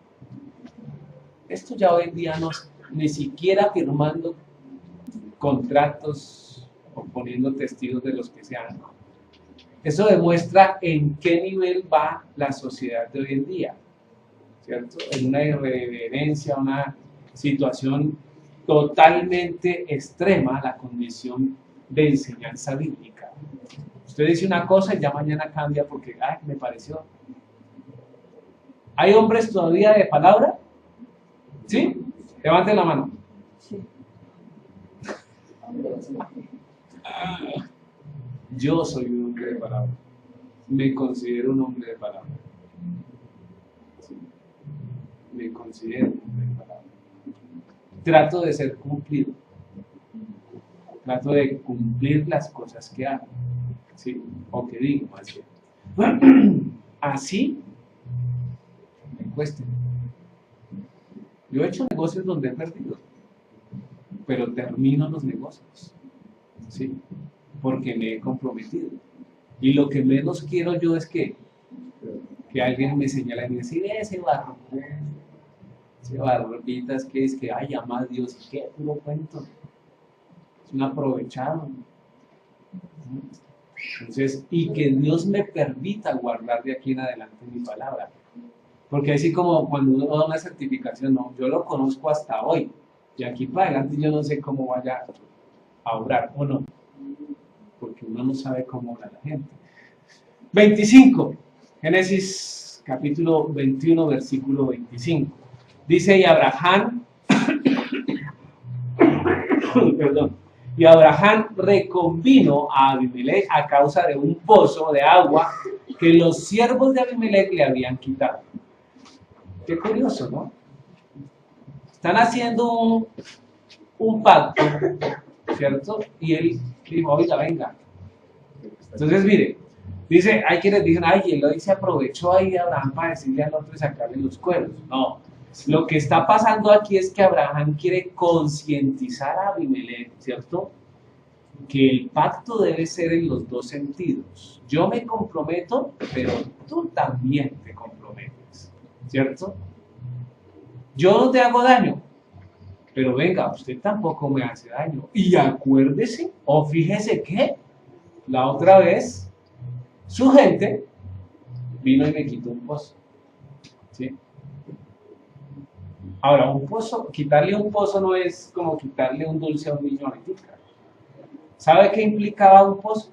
ni siquiera firmando contratos o poniendo testigos de los que sean. Eso demuestra en qué nivel va la sociedad de hoy en día, ¿cierto? En una irreverencia, una situación totalmente extrema, la condición de enseñanza bíblica. Usted dice una cosa y ya mañana cambia porque, me pareció. ¿Hay hombres todavía de palabra? ¿Sí? Levanten la mano. Sí. Yo soy un hombre de palabra. Me considero un hombre de palabra. Sí. Me considero un hombre de palabra. Trato de ser cumplido. Trato de cumplir las cosas que hago. ¿Sí? O que digo, más bien. Así me cuesta. Yo he hecho negocios donde he perdido, pero termino los negocios, ¿sí? Porque me he comprometido. Y lo que menos quiero yo es que alguien me señale y me diga, ese barbitas que es que, ama a Dios, qué puro cuento. Es un aprovechado. Entonces, y que Dios me permita guardar de aquí en adelante mi palabra. Porque así como cuando uno da una certificación, no, yo lo conozco hasta hoy, y aquí para adelante yo no sé cómo vaya a obrar o no, porque uno no sabe cómo obra la gente. 25, Génesis capítulo 21, versículo 25. Dice, y Abraham, perdón, y Abraham reconvino a Abimelech a causa de un pozo de agua que los siervos de Abimelech le habían quitado. Qué curioso, ¿no? Están haciendo un pacto, ¿cierto? Y él dijo, ahorita venga. Entonces, mire, dice, hay quienes dicen, él se aprovechó ahí de Abraham para decirle al otro y sacarle los cuernos. No, Lo que está pasando aquí es que Abraham quiere concientizar a Abimelech, ¿cierto? Que el pacto debe ser en los dos sentidos. Yo me comprometo, pero tú también te comprometes, ¿cierto? Yo no te hago daño, pero venga, usted tampoco me hace daño. Y acuérdese, o fíjese que la otra vez su gente vino y me quitó un pozo, ¿sí? Ahora, un pozo, quitarle un pozo no es como quitarle un dulce a un niño ahorita. ¿Sabe qué implicaba un pozo?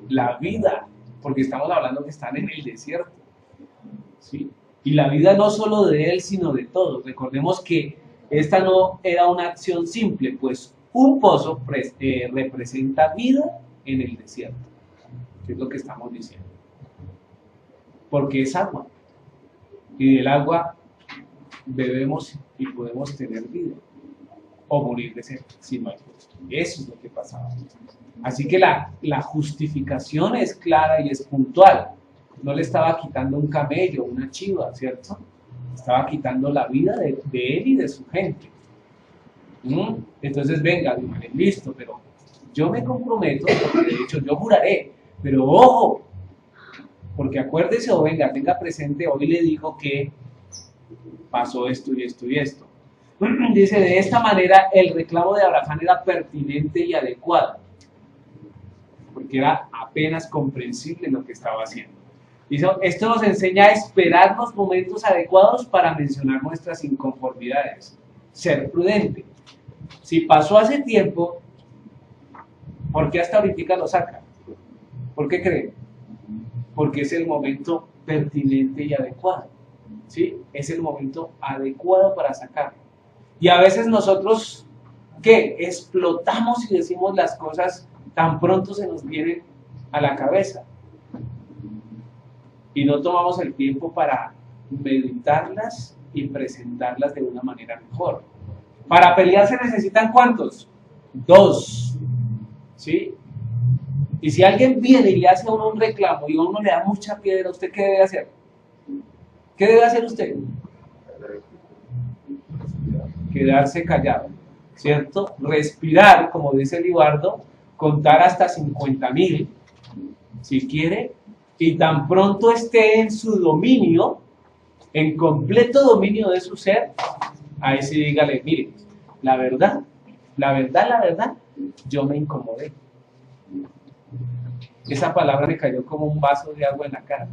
La vida, porque estamos hablando que están en el desierto, ¿sí? Y la vida no solo de él, sino de todos. Recordemos que esta no era una acción simple, pues un pozo representa vida en el desierto, que es lo que estamos diciendo. Porque es agua, y del agua bebemos y podemos tener vida, o morir de sed si no hay pozo. Eso es lo que pasaba. Así que la justificación es clara y es puntual. No le estaba quitando un camello, una chiva, ¿cierto? Estaba quitando la vida de él y de su gente. Entonces, venga, listo, pero yo me comprometo, porque de hecho yo juraré, pero ojo, porque acuérdese o venga, tenga presente, hoy le dijo que pasó esto y esto y esto. Dice, de esta manera el reclamo de Abraham era pertinente y adecuado, porque era apenas comprensible lo que estaba haciendo. Dice, esto nos enseña a esperar los momentos adecuados para mencionar nuestras inconformidades, ser prudente. Si pasó hace tiempo, ¿por qué hasta ahorita lo saca? ¿Por qué cree? Porque es el momento pertinente y adecuado, ¿sí? Es el momento adecuado para sacarlo. Y a veces nosotros, ¿qué? Explotamos y decimos las cosas tan pronto se nos vienen a la cabeza. Y no tomamos el tiempo para meditarlas y presentarlas de una manera mejor. Para pelear se necesitan ¿cuántos? 2, ¿sí? Y si alguien viene y le hace a uno un reclamo y a uno le da mucha piedra, ¿usted qué debe hacer? ¿Qué debe hacer usted? Quedarse callado, ¿cierto? Respirar, como dice Libardo, contar hasta 50.000, si quiere, y tan pronto esté en su dominio, en completo dominio de su ser, ahí sí dígale, mire, la verdad, yo me incomodé. Esa palabra me cayó como un vaso de agua en la cara,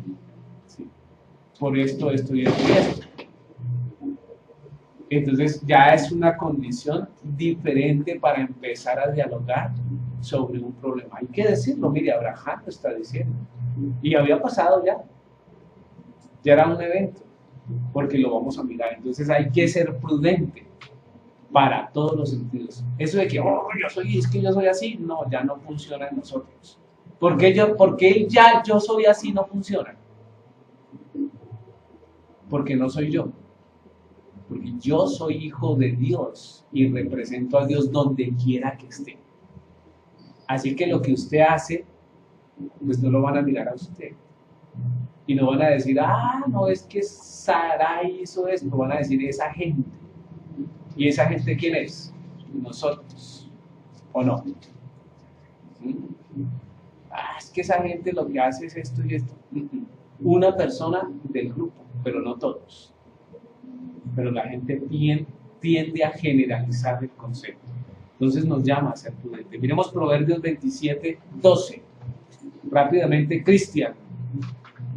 ¿sí? Por esto y esto y esto. Entonces ya es una condición diferente para empezar a dialogar sobre un problema. Hay que decirlo, mire, Abraham lo está diciendo. Y había pasado ya era un evento, porque lo vamos a mirar. Entonces hay que ser prudente para todos los sentidos. Eso de que, es que yo soy así, no, ya no funciona en nosotros. ¿Por qué yo soy así no funciona? Porque no soy yo. Porque yo soy hijo de Dios y represento a Dios donde quiera que esté. Así que lo que usted hace, pues no lo van a mirar a usted. Y no van a decir, no, es que Sarai hizo esto. Van a decir, esa gente. ¿Y esa gente quién es? Nosotros. ¿O no? Es que esa gente lo que hace es esto y esto. Una persona del grupo, pero no todos. Pero la gente tiende a generalizar el concepto. Entonces nos llama a ser prudente. Miremos Proverbios 27:12. Rápidamente, Cristian.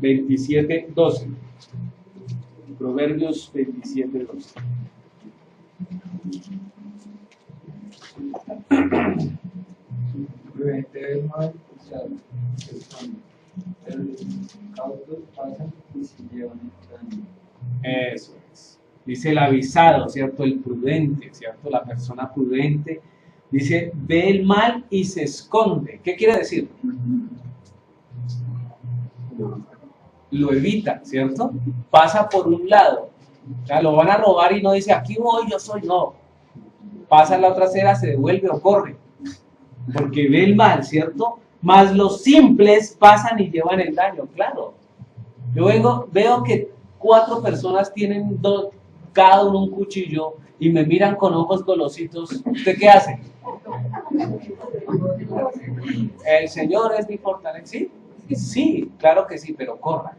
27:12. Proverbios 27:12. Prudente del mal, los cautos pasan y se llevan el daño. Eso es. Dice el avisado, ¿cierto? El prudente, ¿cierto? La persona prudente. Dice, ve el mal y se esconde. ¿Qué quiere decir? Lo evita, ¿cierto? Pasa por un lado. O sea, lo van a robar y no dice, aquí voy, yo soy, no. Pasa a la otra acera, se devuelve o corre. Porque ve el mal, ¿cierto? Más los simples pasan y llevan el daño, claro. Yo veo que 4 personas tienen cada uno un cuchillo y me miran con ojos golositos, ¿usted qué hace? El Señor es mi fortaleza. ¿Sí? Sí, claro que sí, pero corra,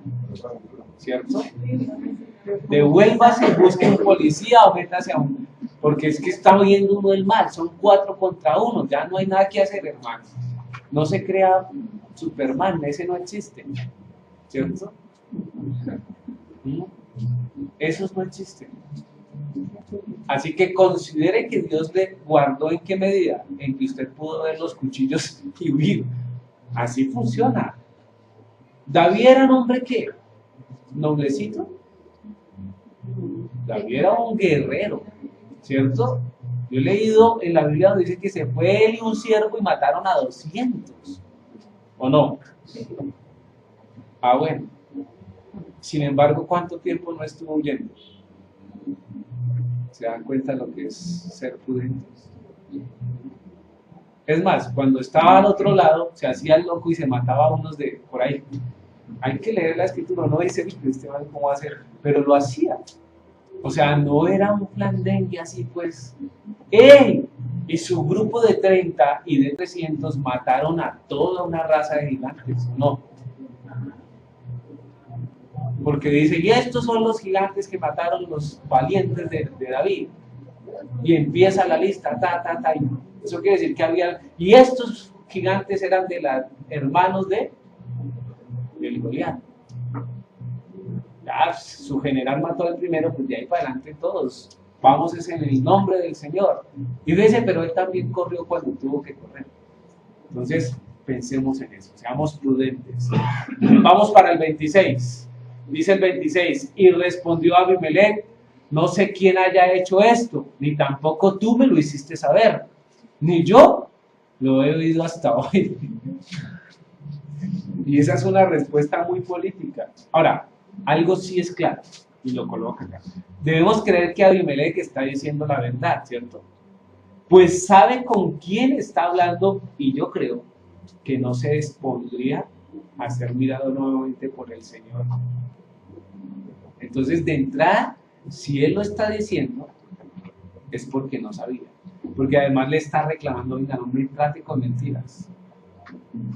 ¿cierto? Devuélvase, busque un policía o métase a un... Porque es que está viendo uno el mal, son 4 contra 1, ya no hay nada que hacer, hermano. No se crea Superman, ese no existe, ¿cierto? Esos no existen. Así que considere que Dios le guardó en qué medida, en que usted pudo ver los cuchillos y huir. Así funciona. David era un hombre que, noblecito. David era un guerrero, ¿cierto? Yo he leído en la Biblia donde dice que se fue él y un siervo y mataron a 200. ¿O no? Ah, bueno. Sin embargo, ¿cuánto tiempo no estuvo huyendo? ¿Se dan cuenta de lo que es ser prudentes? Es más, cuando estaba al otro lado, se hacía el loco y se mataba a unos de por ahí. Hay que leer la escritura, no dice, este man cómo va a hacer, pero lo hacía. O sea, no era un plan dengue así, pues. ¡Ey! Y su grupo de 30 y de 300 mataron a toda una raza de gigantes, ¿no? Porque dice, y estos son los gigantes que mataron los valientes de David. Y empieza la lista, y eso quiere decir que había, y estos gigantes eran de los hermanos de Goliat. Ya, su general mató al primero, pues de ahí para adelante todos. Vamos es en el nombre del Señor. Y dice, pero él también corrió cuando tuvo que correr. Entonces, pensemos en eso, seamos prudentes. Vamos para el 26. Dice el 26, y respondió Abimelech, no sé quién haya hecho esto, ni tampoco tú me lo hiciste saber, ni yo lo he oído hasta hoy. Y esa es una respuesta muy política. Ahora, algo sí es claro, y lo coloca acá. Debemos creer que Abimelech está diciendo la verdad, ¿cierto? Pues sabe con quién está hablando, y yo creo que no se expondría a ser mirado nuevamente por el Señor. Entonces, de entrada, si él lo está diciendo, es porque no sabía. Porque además le está reclamando, venga, no me trate con mentiras.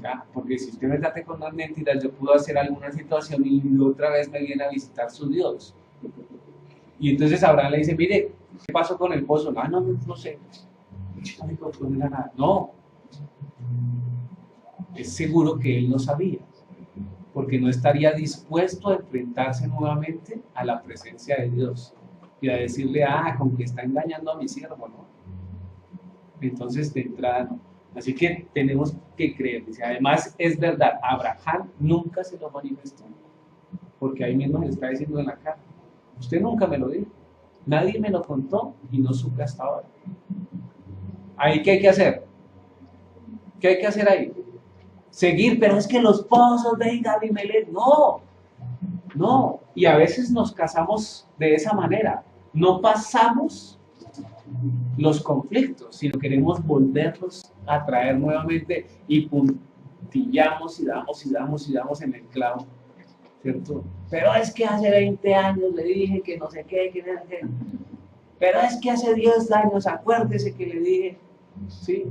¿Ya? Porque si usted me trate con unas mentiras, yo puedo hacer alguna situación y otra vez me viene a visitar su Dios. Y entonces Abraham le dice, mire, ¿qué pasó con el pozo? No sé. No era nada. No. Es seguro que él no sabía. Porque no estaría dispuesto a enfrentarse nuevamente a la presencia de Dios y a decirle, con que está engañando a mi siervo, ¿no? Entonces, de entrada, no. Así que tenemos que creer. Dice, además, es verdad, Abraham nunca se lo manifestó, porque ahí mismo le está diciendo en la cara, usted nunca me lo dijo, nadie me lo contó y no supe hasta ahora. ¿Ahí qué hay que hacer? ¿Qué hay que hacer ahí? Seguir, pero es que los pozos de Abimelech, no, y a veces nos casamos de esa manera, no pasamos los conflictos, sino queremos volverlos a traer nuevamente y puntillamos y damos en el clavo, ¿cierto? Pero es que hace 20 años le dije que no sé qué, pero es que hace 10 años, acuérdese que le dije, ¿sí?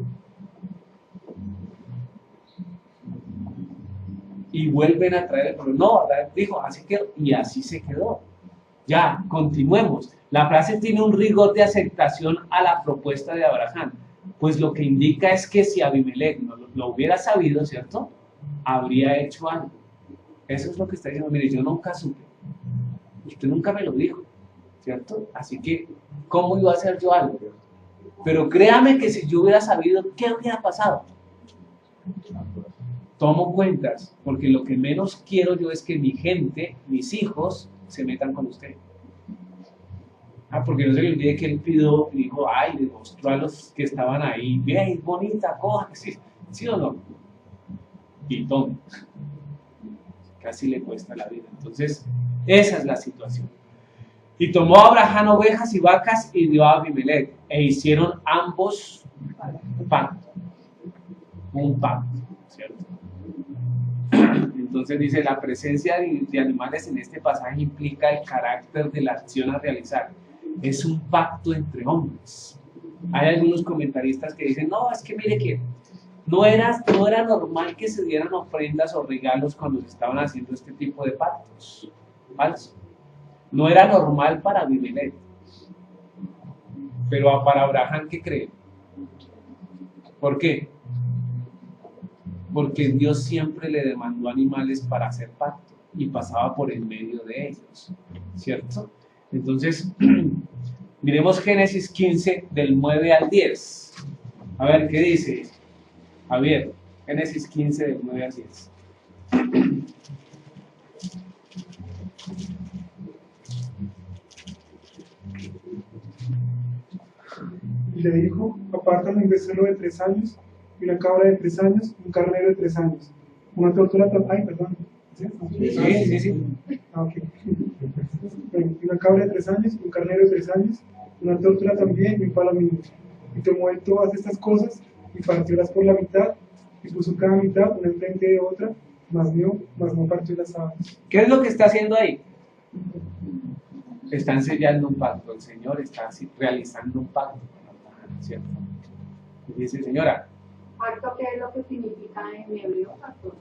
Y vuelven a traer el problema. No, dijo, así que, y así se quedó. Ya, continuemos. La frase tiene un rigor de aceptación a la propuesta de Abraham, pues lo que indica es que si Abimelech no lo hubiera sabido, ¿cierto? Habría hecho algo. Eso es lo que está diciendo. Mire, yo nunca supe. Usted nunca me lo dijo, ¿cierto? Así que, ¿cómo iba a hacer yo algo? Pero créame que si yo hubiera sabido, ¿qué hubiera pasado? Tomo cuentas, porque lo que menos quiero yo es que mi gente, mis hijos, se metan con usted. Porque no se le olvide que él pidió, dijo, le mostró a los que estaban ahí, bien, bonita, coja, ¿sí o no? Y tome. Casi le cuesta la vida. Entonces, esa es la situación. Y tomó Abraham ovejas y vacas y dio a Abimelech, e hicieron ambos un pacto, ¿cierto? Entonces dice, la presencia de animales en este pasaje implica el carácter de la acción a realizar. Es un pacto entre hombres. Hay algunos comentaristas que dicen, no, es que mire que no era normal que se dieran ofrendas o regalos cuando se estaban haciendo este tipo de pactos. Falso. No era normal para Abimelech. Pero para Abraham, ¿qué cree? ¿Por qué? Porque Dios siempre le demandó animales para hacer pacto y pasaba por en medio de ellos, ¿cierto? Entonces, miremos Génesis 15 del 9 al 10. A ver, ¿qué dice? Javier, Génesis 15 del 9 al 10. Y le dijo, apártame un becerro de 3 años, y una cabra de 3 años, y un carnero de 3 años. Una tortuga, ay, perdón. ¿Sí? Sí. Ah, ok. Y una cabra de 3 años, y un carnero de 3 años, una tortuga también, y un palomino. Y tomó él todas estas cosas, y partiólas por la mitad, y puso cada mitad una enfrente de otra, mas no partió las aves. ¿Qué es lo que está haciendo ahí? Están sellando un pacto. El Señor está realizando un pacto con Abraham, ¿cierto? Y dice, señora, ¿Pacto qué es lo que significa en hebreo, pastor?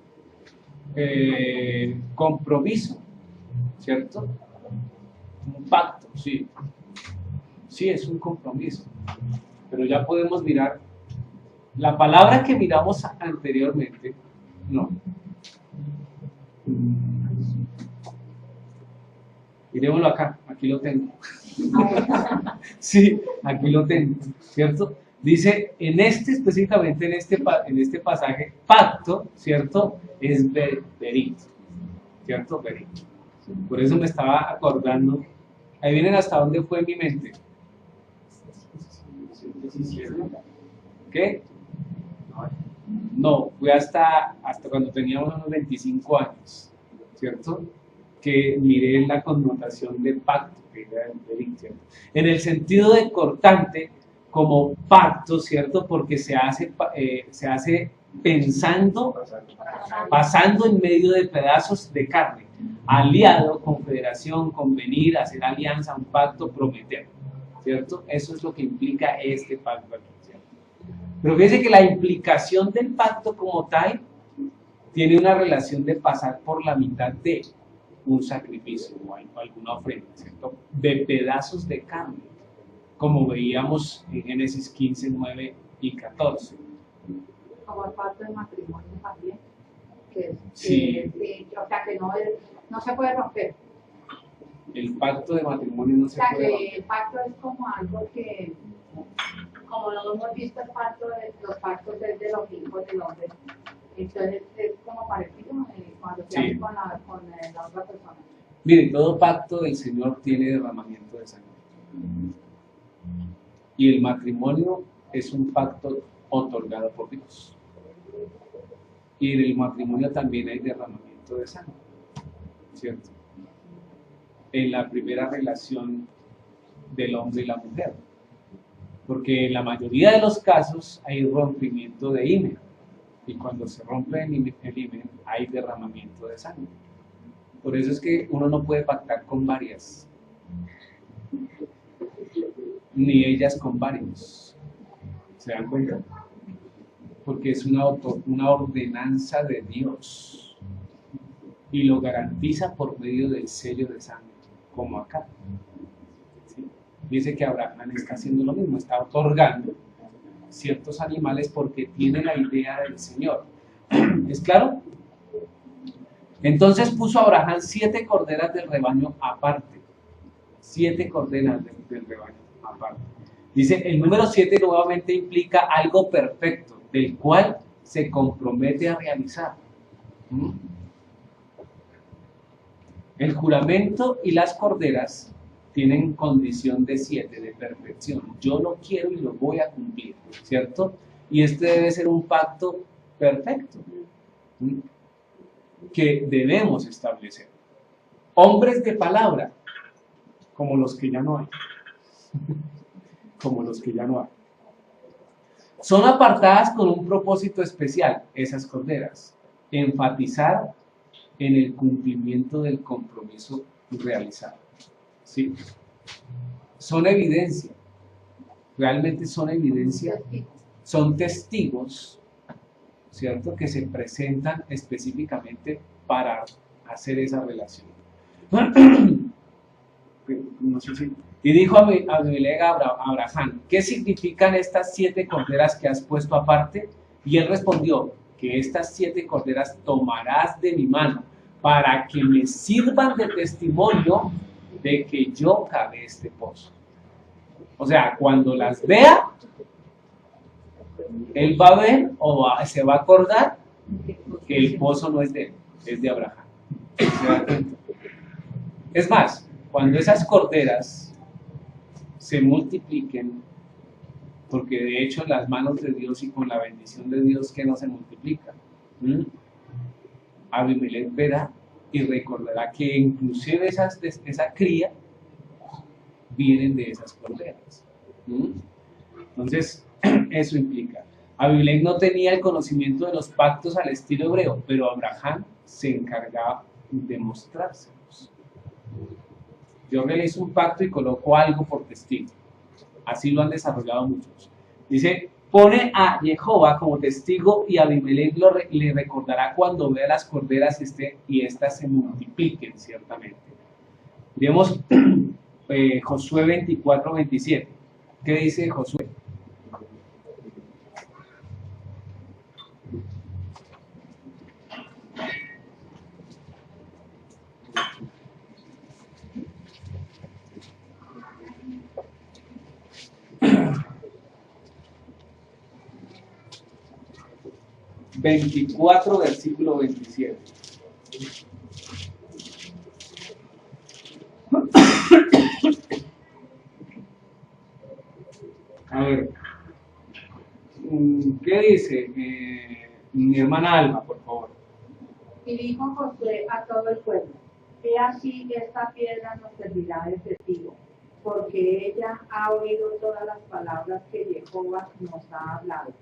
compromiso, ¿cierto? Un pacto, sí. Sí, es un compromiso. Pero ya podemos mirar la palabra que miramos anteriormente, no. Miremoslo acá, aquí lo tengo. Sí, aquí lo tengo, ¿cierto? Dice, específicamente en este pasaje, pacto, ¿cierto? Es berit, ¿cierto? Berit. Por eso me estaba acordando. Ahí vienen hasta dónde fue mi mente. ¿Qué? No, fue hasta cuando teníamos unos 25 años, ¿cierto? Que miré la connotación de pacto, que era el berit, ¿cierto? En el sentido de cortante, como pacto, ¿cierto? Porque se hace pensando, pasando en medio de pedazos de carne, aliado, confederación, convenir, hacer alianza, un pacto, prometer, ¿cierto? Eso es lo que implica este pacto aquí, ¿cierto? Pero fíjense que la implicación del pacto como tal tiene una relación de pasar por la mitad de un sacrificio o alguna ofrenda, ¿cierto? De pedazos de carne, como veíamos en Génesis 15, 9 y 14. Como el pacto de matrimonio también, que Sí. o sea que no se puede romper. El pacto de matrimonio no O se sea puede que romper. el pacto es como algo que, como lo hemos visto, los pactos de los hijos del hombre. Entonces es como parecido cuando se hace Sí. con la otra persona. Mire, todo pacto del Señor tiene derramamiento de sangre. Y el matrimonio es un pacto otorgado por Dios. Y en el matrimonio también hay derramamiento de sangre, ¿cierto? En la primera relación del hombre y la mujer. Porque en la mayoría de los casos hay rompimiento de himen. Y cuando se rompe el himen hay derramamiento de sangre. Por eso es que uno no puede pactar con varias, ni ellas con varios. ¿Se dan cuenta? Porque es una ordenanza de Dios y lo garantiza por medio del sello de sangre, como acá. ¿Sí? Dice que Abraham está haciendo lo mismo, está otorgando ciertos animales porque tiene la idea del Señor. ¿Es claro? Entonces puso Abraham 7 corderas del rebaño aparte. 7 corderas del rebaño aparte. Dice, el número 7 nuevamente implica algo perfecto, del cual se compromete a realizar. El juramento y las corderas tienen condición de 7, de perfección. Yo lo quiero y lo voy a cumplir, ¿cierto? Y este debe ser un pacto perfecto que debemos establecer. Hombres de palabra, como los que ya no hay. Como los que ya no hay. Son apartadas con un propósito especial, esas corderas. Enfatizar en el cumplimiento del compromiso realizado. ¿Sí? Son evidencia, realmente son evidencia, son testigos, ¿cierto?, que se presentan específicamente para hacer esa relación. No sé si... Y dijo Abimelech a Abraham, ¿qué significan estas 7 corderas que has puesto aparte? Y él respondió, que estas 7 corderas tomarás de mi mano para que me sirvan de testimonio de que yo cavé este pozo. O sea, cuando las vea, él va a ver se va a acordar que el pozo no es de él, es de Abraham. ¿Se da cuenta? Es más, cuando esas corderas se multipliquen, porque de hecho en las manos de Dios y con la bendición de Dios que no se multiplica, Abimelech verá y recordará que inclusive esa cría vienen de esas corderas. Entonces, eso implica. Abimelech no tenía el conocimiento de los pactos al estilo hebreo, pero Abraham se encargaba de mostrárselos. Yo realizo un pacto y coloco algo por testigo. Así lo han desarrollado muchos. Dice, pone a Jehová como testigo y Abimelech le recordará cuando vea las corderas y estas se multipliquen ciertamente. Vemos Josué 24:27. ¿Qué dice Josué? Versículo 27. A ver, ¿qué dice mi hermana Alma, por favor? Y dijo Josué a todo el pueblo, he aquí esta piedra nos servirá de testigo, porque ella ha oído todas las palabras que Jehová nos ha hablado.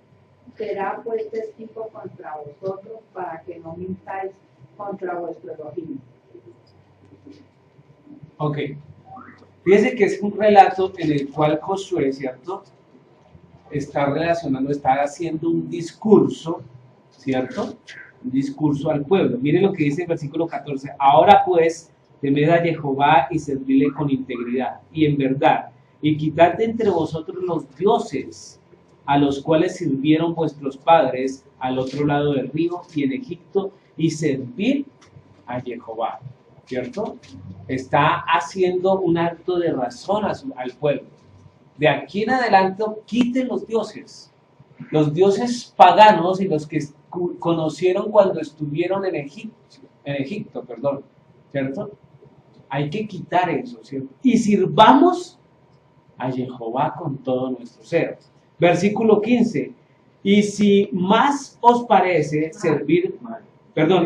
Será pues testigo contra vosotros para que no mintáis contra vuestro Elohim. Ok. Fíjense que es un relato en el cual Josué, ¿cierto?, está haciendo un discurso, ¿cierto? Un discurso al pueblo. Miren lo que dice el versículo 14. Ahora pues, temed a Jehová y servidle con integridad y en verdad, y quitad de entre vosotros los dioses a los cuales sirvieron vuestros padres al otro lado del río y en Egipto, y servid a Jehová, ¿cierto? Está haciendo un acto de razón al pueblo. De aquí en adelante quiten los dioses paganos y los que conocieron cuando estuvieron en Egipto, ¿cierto? Hay que quitar eso, ¿cierto? Y sirvamos a Jehová con todo nuestro ser. Versículo 15. Y si más os parece servir,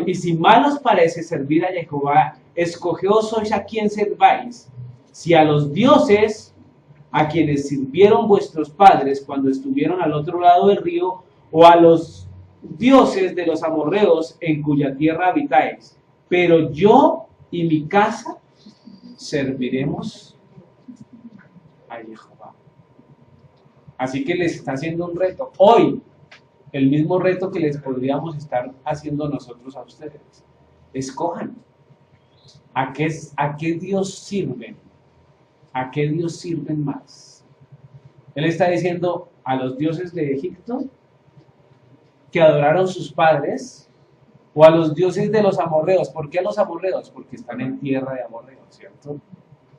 y si mal os parece servir a Jehová, escogeos hoy a quién serváis, si a los dioses a quienes sirvieron vuestros padres cuando estuvieron al otro lado del río, o a los dioses de los amorreos en cuya tierra habitáis. Pero yo y mi casa serviremos a Jehová. Así que les está haciendo un reto. Hoy, el mismo reto que les podríamos estar haciendo nosotros a ustedes. Escojan. ¿A qué Dios sirven? ¿A qué Dios sirven más? Él está diciendo a los dioses de Egipto que adoraron sus padres, o a los dioses de los amorreos. ¿Por qué a los amorreos? Porque están en tierra de amorreos, ¿cierto?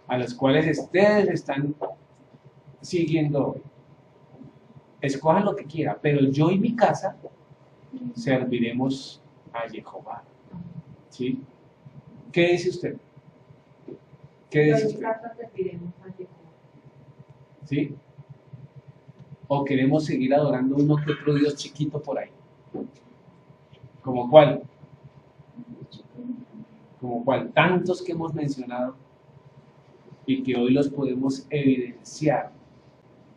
A los cuales ustedes están siguiendo hoy. Escojan lo que quieran, pero yo y mi casa serviremos a Jehová. ¿Sí? ¿Qué dice usted? ¿Qué dice usted? ¿Sí? ¿O queremos seguir adorando uno que otro Dios chiquito por ahí? ¿Como cuál? Como cuál, tantos que hemos mencionado y que hoy los podemos evidenciar,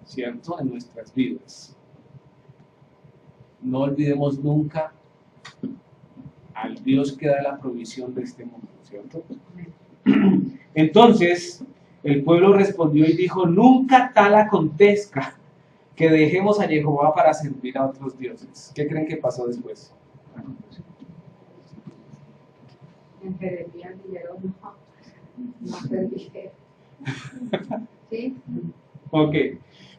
¿cierto?, en nuestras vidas. No olvidemos nunca al Dios que da la provisión de este mundo, ¿cierto? Entonces, el pueblo respondió y dijo, nunca tal acontezca que dejemos a Jehová para servir a otros dioses. ¿Qué creen que pasó después? En Jeremías dijeron, no serviré. ¿Sí? Ok.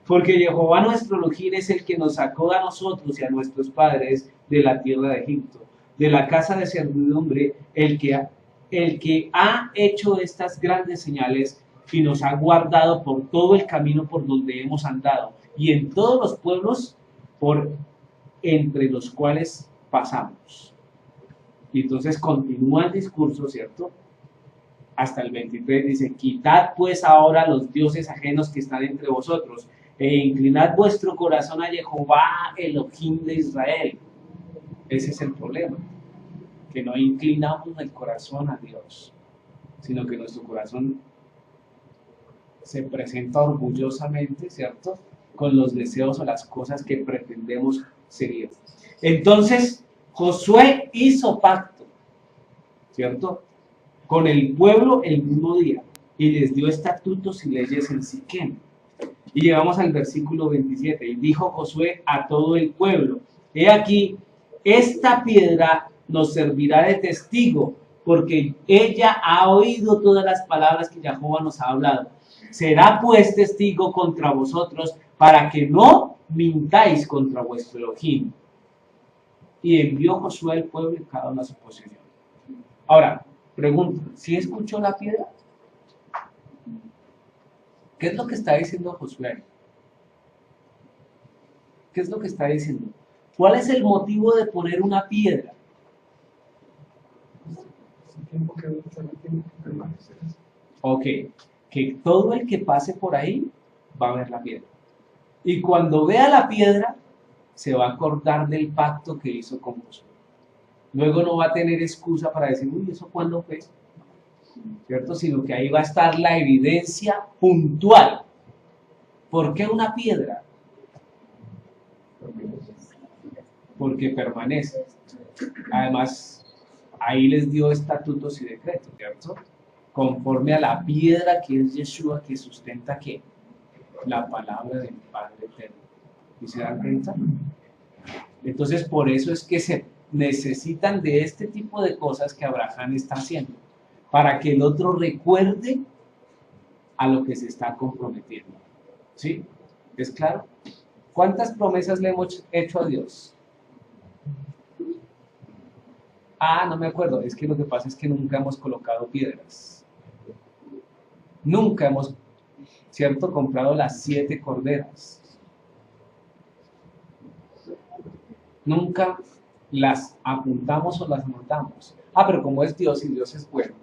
Porque Jehová nuestro Elohim es el que nos sacó a nosotros y a nuestros padres de la tierra de Egipto, de la casa de servidumbre, el que ha hecho estas grandes señales y nos ha guardado por todo el camino por donde hemos andado y en todos los pueblos por entre los cuales pasamos. Y entonces continúa el discurso, ¿cierto? Hasta el 23 dice, quitad pues ahora los dioses ajenos que están entre vosotros e inclinad vuestro corazón a Jehová, Elohim de Israel. Ese es el problema, que no inclinamos el corazón a Dios, sino que nuestro corazón se presenta orgullosamente, ¿cierto?, con los deseos o las cosas que pretendemos seguir. Entonces, Josué hizo pacto, ¿cierto?, con el pueblo el mismo día, y les dio estatutos y leyes en Siquem. Y llegamos al versículo 27, y dijo Josué a todo el pueblo, he aquí, esta piedra nos servirá de testigo, porque ella ha oído todas las palabras que Jehová nos ha hablado. Será pues testigo contra vosotros, para que no mintáis contra vuestro Elohim. Y envió Josué al pueblo y cada uno a su posición. Ahora, pregunto, ¿sí escuchó la piedra? ¿Qué es lo que está diciendo Josué? ¿Qué es lo que está diciendo? ¿Cuál es el motivo de poner una piedra? Ok, que todo el que pase por ahí va a ver la piedra. Y cuando vea la piedra, se va a acordar del pacto que hizo con Josué. Luego no va a tener excusa para decir, uy, ¿eso cuándo fue? ¿Cierto? Sino que ahí va a estar la evidencia puntual. ¿Por qué una piedra? Porque permanece. Además, ahí les dio estatutos y decretos, ¿cierto? Conforme a la piedra que es Yeshua, que sustenta ¿qué? La palabra del Padre Eterno. ¿Y se dan cuenta? Entonces, por eso es que se necesitan de este tipo de cosas que Abraham está haciendo, para que el otro recuerde a lo que se está comprometiendo. ¿Sí? ¿Es claro? ¿Cuántas promesas le hemos hecho a Dios? Ah, no me acuerdo. Es que lo que pasa es que nunca hemos colocado piedras. Nunca hemos, ¿cierto?, comprado las 7 corderas. Nunca las apuntamos o las anotamos. Ah, pero como es Dios y Dios es bueno,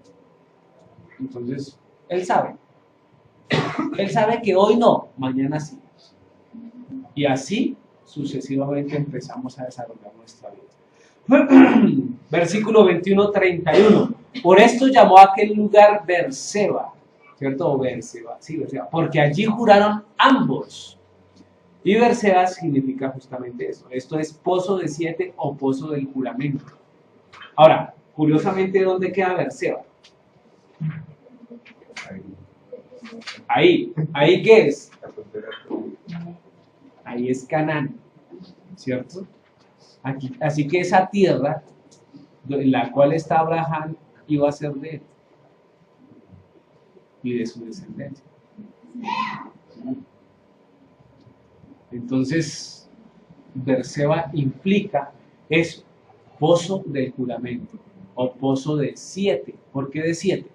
entonces Él sabe. Él sabe que hoy no, mañana sí. Y así sucesivamente empezamos a desarrollar nuestra vida. Versículo 21-31. Por esto llamó a aquel lugar Berseba, ¿cierto? O Berseba, sí, Berseba, porque allí juraron ambos. Y Berseba significa justamente eso. Esto es pozo de 7 o pozo del juramento. Ahora, curiosamente, ¿dónde queda Berseba? Ahí. ¿Ahí qué es? Ahí es Canaán, ¿cierto? Aquí, así que esa tierra en la cual está Abraham iba a ser de él y de su descendencia. Entonces, Berseba implica eso, pozo del juramento o pozo de 7. ¿Por qué de 7?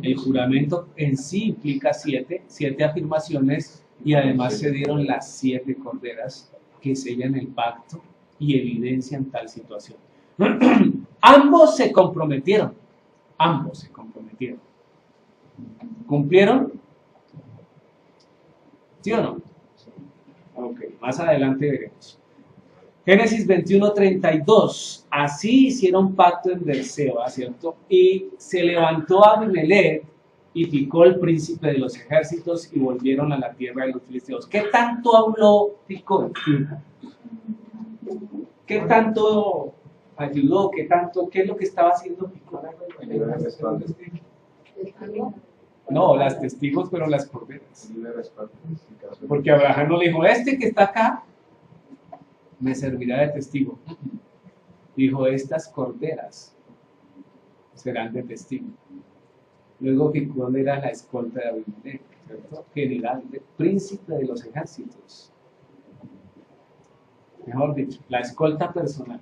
El juramento en sí implica 7 afirmaciones, y además se dieron las 7 corderas que sellan el pacto y evidencian tal situación. Ambos se comprometieron. ¿Cumplieron? ¿Sí o no? Ok, más adelante veremos. Génesis 21:32. Así hicieron pacto en Berseba, ¿cierto? Y se levantó Abimelech y Ficol, el príncipe de los ejércitos, y volvieron a la tierra de los filisteos. ¿Qué tanto habló Ficol? ¿Qué tanto ayudó? ¿Qué es lo que estaba haciendo Picón? No, las testigos fueron las corderas. Porque Abraham no le dijo, este que está acá me servirá de testigo. Dijo, estas corderas serán de testigo. Luego Picón era la escolta de Abimelech, ¿cierto? General, príncipe de los ejércitos. Mejor dicho, la escolta personal.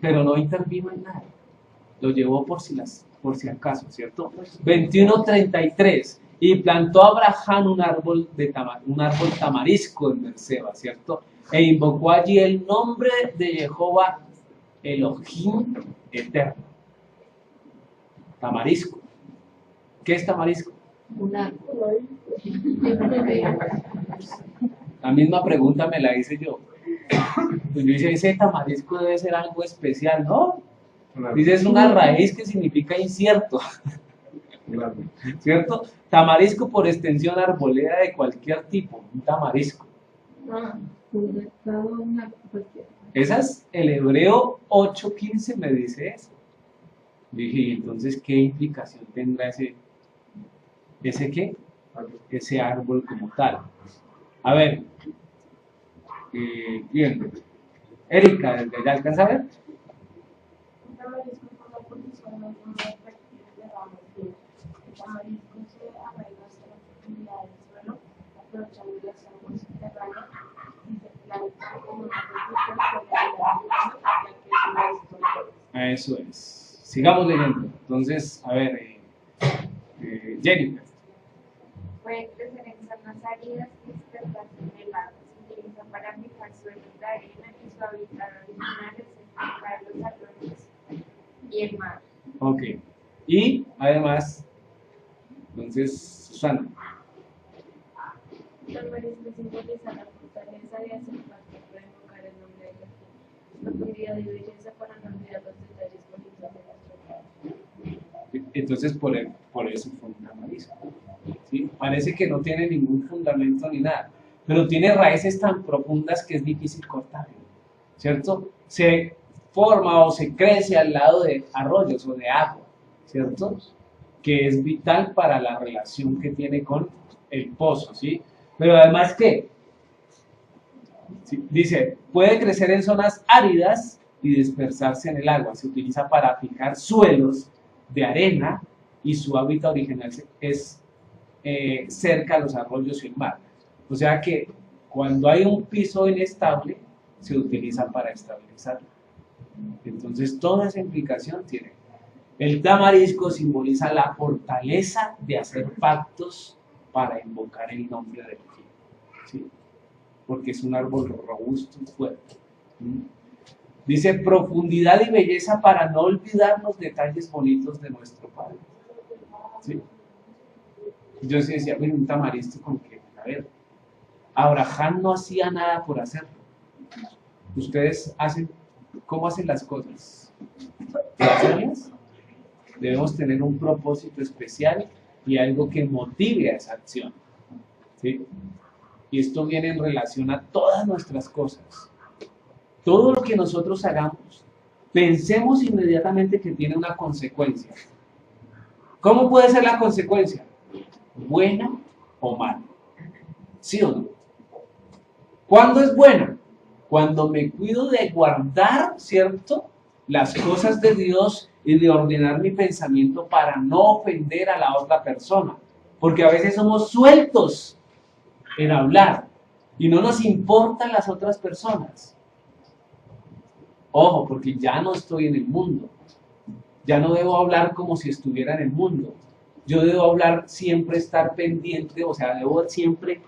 Pero no intervino en nada. Lo llevó por si acaso, ¿cierto? 21:33. Y plantó Abraham un árbol tamarisco en Berseba, ¿cierto? E invocó allí el nombre de Jehová Elohim eterno. Tamarisco. ¿Qué es tamarisco? Un árbol. La misma pregunta me la hice yo. Pues yo dice, ese tamarisco debe ser algo especial, ¿no? Dice, es una raíz que significa incierto. ¿Cierto? Tamarisco por extensión arboleda de cualquier tipo, un tamarisco. Esa es el Hebreo 8:15 me dice eso. Dije, entonces, ¿qué implicación tendrá ese qué? Ese árbol como tal. A ver, bien. Erika, ¿desde allá alcanza a ver? Un tamarisco por la posición no tiene perspectiva de bajo pie. El tamarisco se arraiga hasta la profundidad del suelo, aprovechando las aguas subterráneas y se planta como una receta sobre la Eso es. Sigamos leyendo. Entonces, a ver, Jennifer. Puede crecer en zonas áridas y dispersarse en el agua. Se utiliza para fijar suelos de arena y su hábitat original es para los arroyos y el mar. Ok. Y además, entonces, Susana. El tamarisco simboliza la fortaleza de hacer pacto para invocar el nombre de Dios. Profundidad y belleza para no olvidar los detalles bonitos de nuestro país. Entonces, por eso fue un tamarisco. ¿Sí? Parece que no tiene ningún fundamento ni nada, pero tiene raíces tan profundas que es difícil cortar, ¿cierto? Se forma o se crece al lado de arroyos o de agua, ¿cierto? Que es vital para la relación que tiene con el pozo, ¿sí? Pero además, ¿qué? ¿Sí? Dice, puede crecer en zonas áridas y dispersarse en el agua. Se utiliza para fijar suelos de arena y su hábitat original es cerca a los arroyos y el mar. O sea que cuando hay un piso inestable, se utiliza para estabilizarlo. Entonces, toda esa implicación tiene. El tamarisco simboliza la fortaleza de hacer pactos para invocar el nombre de Dios, ¿sí? Porque es un árbol robusto y fuerte. Dice profundidad y belleza para no olvidar los detalles bonitos de nuestro Padre. ¿Sí? Yo sí decía, mira, un tamarisco con que, a ver, Abraham no hacía nada por hacerlo. Ustedes hacen, ¿cómo hacen las cosas? ¿Para hacerlas? Debemos tener un propósito especial y algo que motive a esa acción, ¿sí? Y esto viene en relación a todas nuestras cosas. Todo lo que nosotros hagamos, pensemos inmediatamente que tiene una consecuencia. ¿Cómo puede ser la consecuencia? ¿Buena o mala? ¿Sí o no? ¿Cuándo es buena? Cuando me cuido de guardar, ¿cierto?, las cosas de Dios y de ordenar mi pensamiento para no ofender a la otra persona. Porque a veces somos sueltos en hablar y no nos importan las otras personas. Ojo, porque ya no estoy en el mundo. Ya no debo hablar como si estuviera en el mundo. Yo debo hablar, siempre estar pendiente, o sea, debo siempre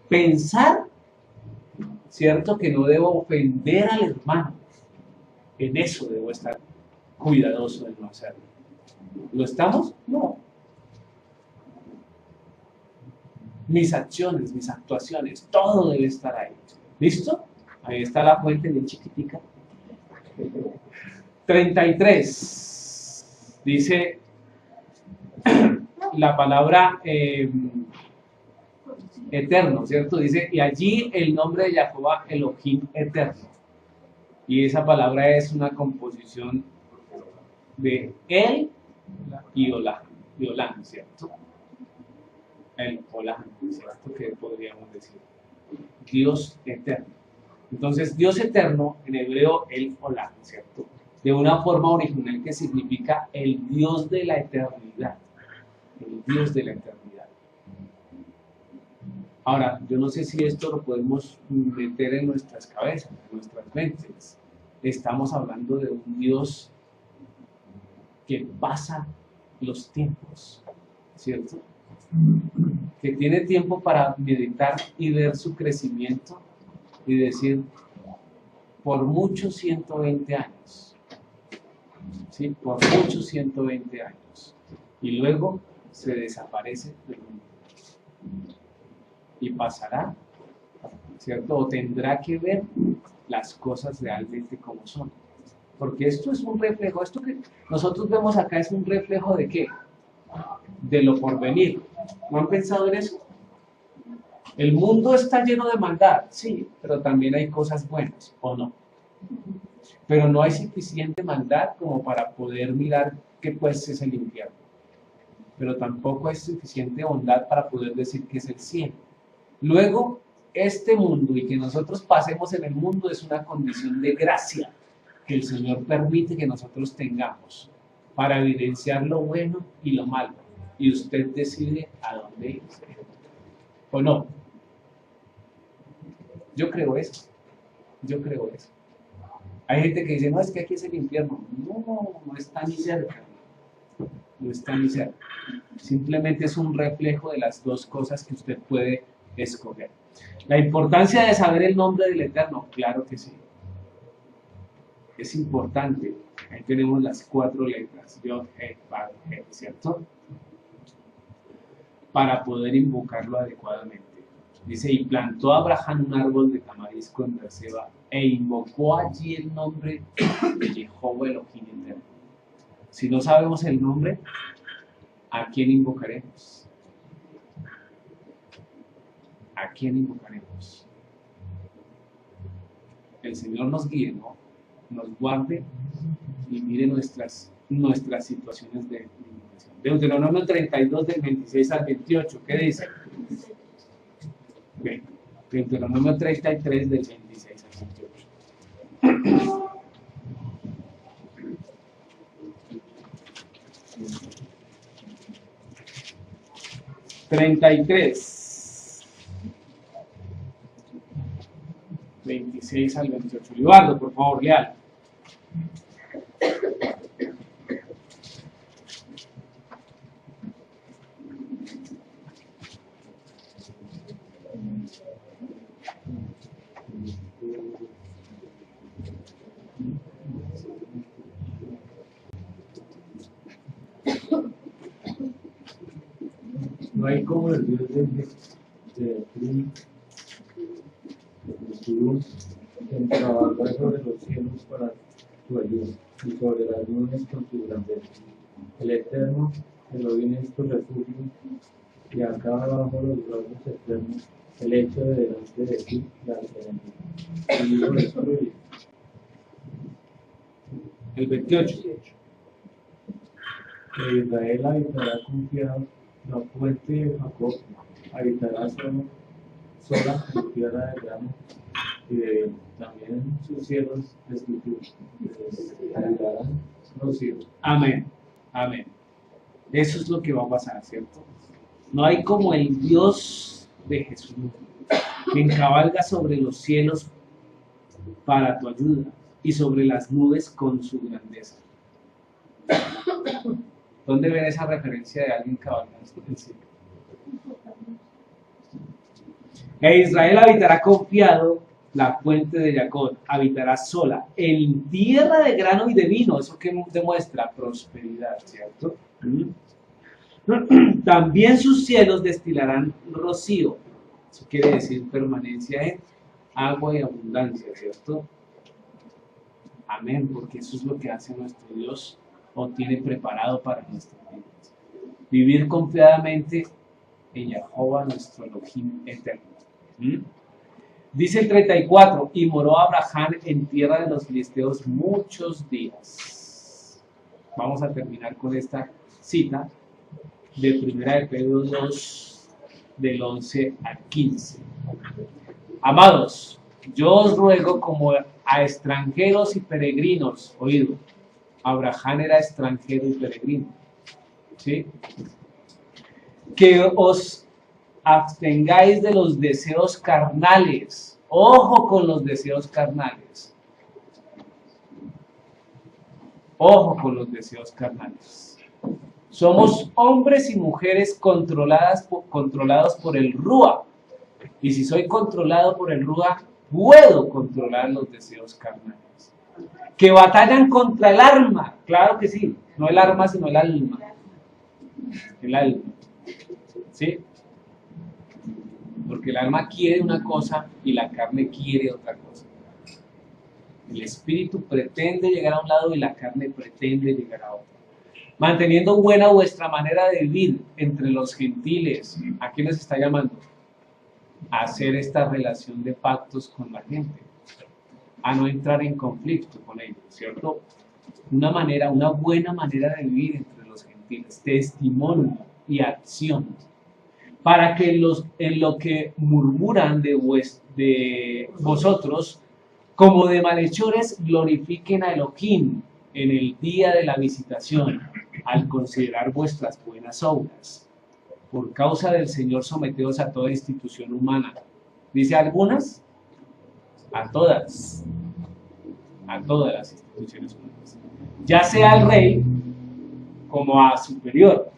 pensar, ¿cierto?, que no debo ofender al hermano. En eso debo estar cuidadoso de no hacerlo. ¿Lo estamos? No. Mis acciones, mis actuaciones, todo debe estar ahí. ¿Listo? Ahí está la fuente bien chiquitica. 33. Dice la palabra eterno, ¿cierto? Dice, y allí el nombre de Jehová Elohim eterno. Y esa palabra es una composición de el y olá, ¿cierto? El olá, ¿cierto? Que podríamos decir. Dios eterno. Entonces, Dios eterno, en hebreo, el olá, ¿cierto? De una forma original que significa el Dios de la eternidad. El Dios de la eternidad. Ahora, yo no sé si esto lo podemos meter en nuestras cabezas, en nuestras mentes. Estamos hablando de un Dios que pasa los tiempos, ¿cierto? Que tiene tiempo para meditar y ver su crecimiento y decir, por muchos 120 años, ¿sí? Por muchos 120 años. Y luego se desaparece del mundo. Y pasará, ¿cierto? O tendrá que ver las cosas realmente como son. Porque esto es un reflejo, esto que nosotros vemos acá es un reflejo de ¿qué? De lo por venir. ¿No han pensado en eso? El mundo está lleno de maldad, sí, pero también hay cosas buenas, ¿o no? Pero no hay suficiente maldad como para poder mirar que pues es el infierno. Pero tampoco hay suficiente bondad para poder decir que es el cielo. Luego, este mundo y que nosotros pasemos en el mundo es una condición de gracia que el Señor permite que nosotros tengamos para evidenciar lo bueno y lo malo. Y usted decide a dónde ir. ¿O no? Yo creo eso. Yo creo eso. Hay gente que dice, no, es que aquí es el infierno. No, no está ni cerca. No está ni cerca. Simplemente es un reflejo de las dos cosas que usted puede escoger. La importancia de saber el nombre del Eterno, claro que sí. Es importante. Ahí tenemos las 4 letras, Yod, He, Vav, He, ¿cierto? Para poder invocarlo adecuadamente. Dice, y plantó Abraham un árbol de tamarisco en Berseba e invocó allí el nombre de Jehová Elohim Eterno. Si no sabemos el nombre, ¿a quién invocaremos? ¿A quién invocaremos? El Señor nos guíe, ¿no? Nos guarde y mire nuestras situaciones de invocación. Deuteronomio 32 del 26 al 28, ¿qué dice? Bien. Deuteronomio 33 del 26 al 28. 33, 26 al 28. Libardo, por favor, leal. No hay como el Dios de Turún, quien trabaja sobre los cielos para tu ayuda y sobre las nubes con tu grandeza. El Eterno, Elohim es tu refugio y acaba bajo los brazos eternos el hecho de delante de ti la serenidad. El libro destruye. El 28. Que Israel habitará confiado, la fuente de Jacob habitará sola en tierra de grano y de vino. También sus cielos desayunarán los cielos. Amén. Amén. Eso es lo que va a pasar, ¿cierto? No hay como el Dios de Jesús, quien cabalga sobre los cielos para tu ayuda y sobre las nubes con su grandeza. ¿Dónde ven esa referencia de alguien cabalgando sobre el cielo? E Israel habitará confiado, la fuente de Jacob habitará sola, en tierra de grano y de vino. Eso que demuestra prosperidad, ¿cierto? También sus cielos destilarán rocío. Eso quiere decir permanencia en agua y abundancia, ¿cierto? Amén, porque eso es lo que hace nuestro Dios o tiene preparado para nuestras vidas. Vivir confiadamente en Jehová, nuestro Elohim eterno. Dice el 34, y moró Abraham en tierra de los filisteos muchos días. Vamos a terminar con esta cita de 1 de Pedro 2, del 11 al 15. Amados, yo os ruego como a extranjeros y peregrinos, oído, Abraham era extranjero y peregrino, ¿sí? Que os abstengáis de los deseos carnales. Ojo con los deseos carnales. Ojo con los deseos carnales. Somos hombres y mujeres controlados por el Rúa. Y si soy controlado por el Rúa, puedo controlar los deseos carnales. Que batallan contra el alma. Claro que sí. No el arma, sino el alma. El alma. ¿Sí? Porque el alma quiere una cosa y la carne quiere otra cosa. El espíritu pretende llegar a un lado y la carne pretende llegar a otro. Manteniendo buena vuestra manera de vivir entre los gentiles. ¿A quién les está llamando? A hacer esta relación de pactos con la gente. A no entrar en conflicto con ellos, ¿cierto? Una buena manera de vivir entre los gentiles. Testimonio y acción. Para que en lo que murmuran de vosotros, como de malhechores, glorifiquen a Elohim en el día de la visitación, al considerar vuestras buenas obras. Por causa del Señor, someteos a toda institución humana. ¿Dice algunas? A todas las instituciones humanas. Ya sea al rey como a superior,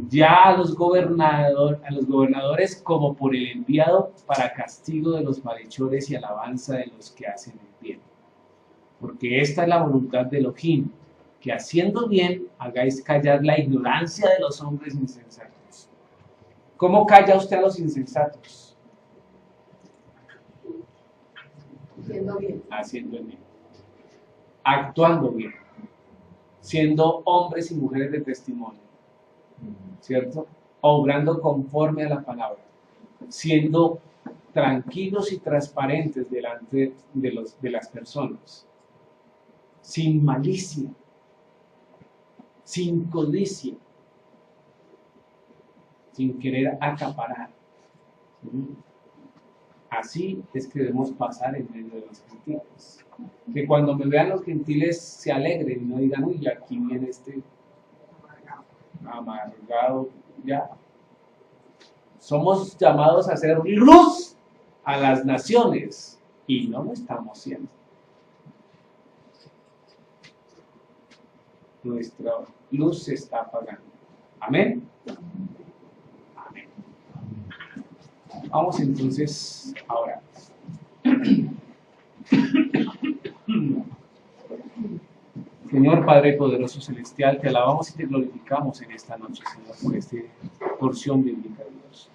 ya a los gobernadores como por el enviado para castigo de los malhechores y alabanza de los que hacen el bien. Porque esta es la voluntad de Elohim, que haciendo bien hagáis callar la ignorancia de los hombres insensatos. ¿Cómo calla usted a los insensatos? Haciendo bien. Haciendo el bien. Actuando bien. Siendo hombres y mujeres de testimonio. ¿Cierto? Obrando conforme a la palabra, siendo tranquilos y transparentes delante de las personas, sin malicia, sin codicia, sin querer acaparar. Así es que debemos pasar en medio de los gentiles. Que cuando me vean los gentiles se alegren y no digan, uy, aquí viene este amargado, ya. Somos llamados a hacer luz a las naciones y no lo estamos haciendo. Nuestra luz se está apagando. Amén. Amén. Vamos entonces ahora. Señor Padre poderoso celestial, te alabamos y te glorificamos en esta noche, Señor, por esta porción bíblica, Dios.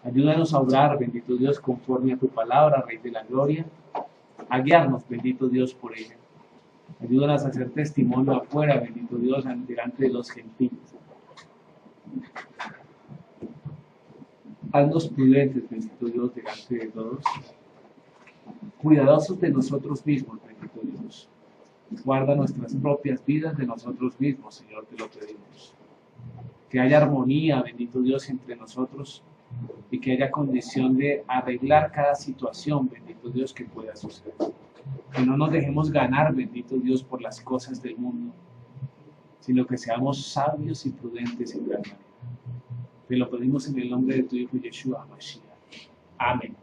Ayúdanos a orar, bendito Dios, conforme a tu palabra, Rey de la Gloria, a guiarnos, bendito Dios, por ella. Ayúdanos a hacer testimonio afuera, bendito Dios, delante de los gentiles. Haznos prudentes, bendito Dios, delante de todos. Cuidadosos de nosotros mismos, bendito Dios. Guarda nuestras propias vidas de nosotros mismos, Señor, te lo pedimos. Que haya armonía, bendito Dios, entre nosotros y que haya condición de arreglar cada situación, bendito Dios, que pueda suceder. Que no nos dejemos ganar, bendito Dios, por las cosas del mundo, sino que seamos sabios y prudentes en gran manera. Te lo pedimos en el nombre de tu Hijo Yeshua Mashiach. Amén.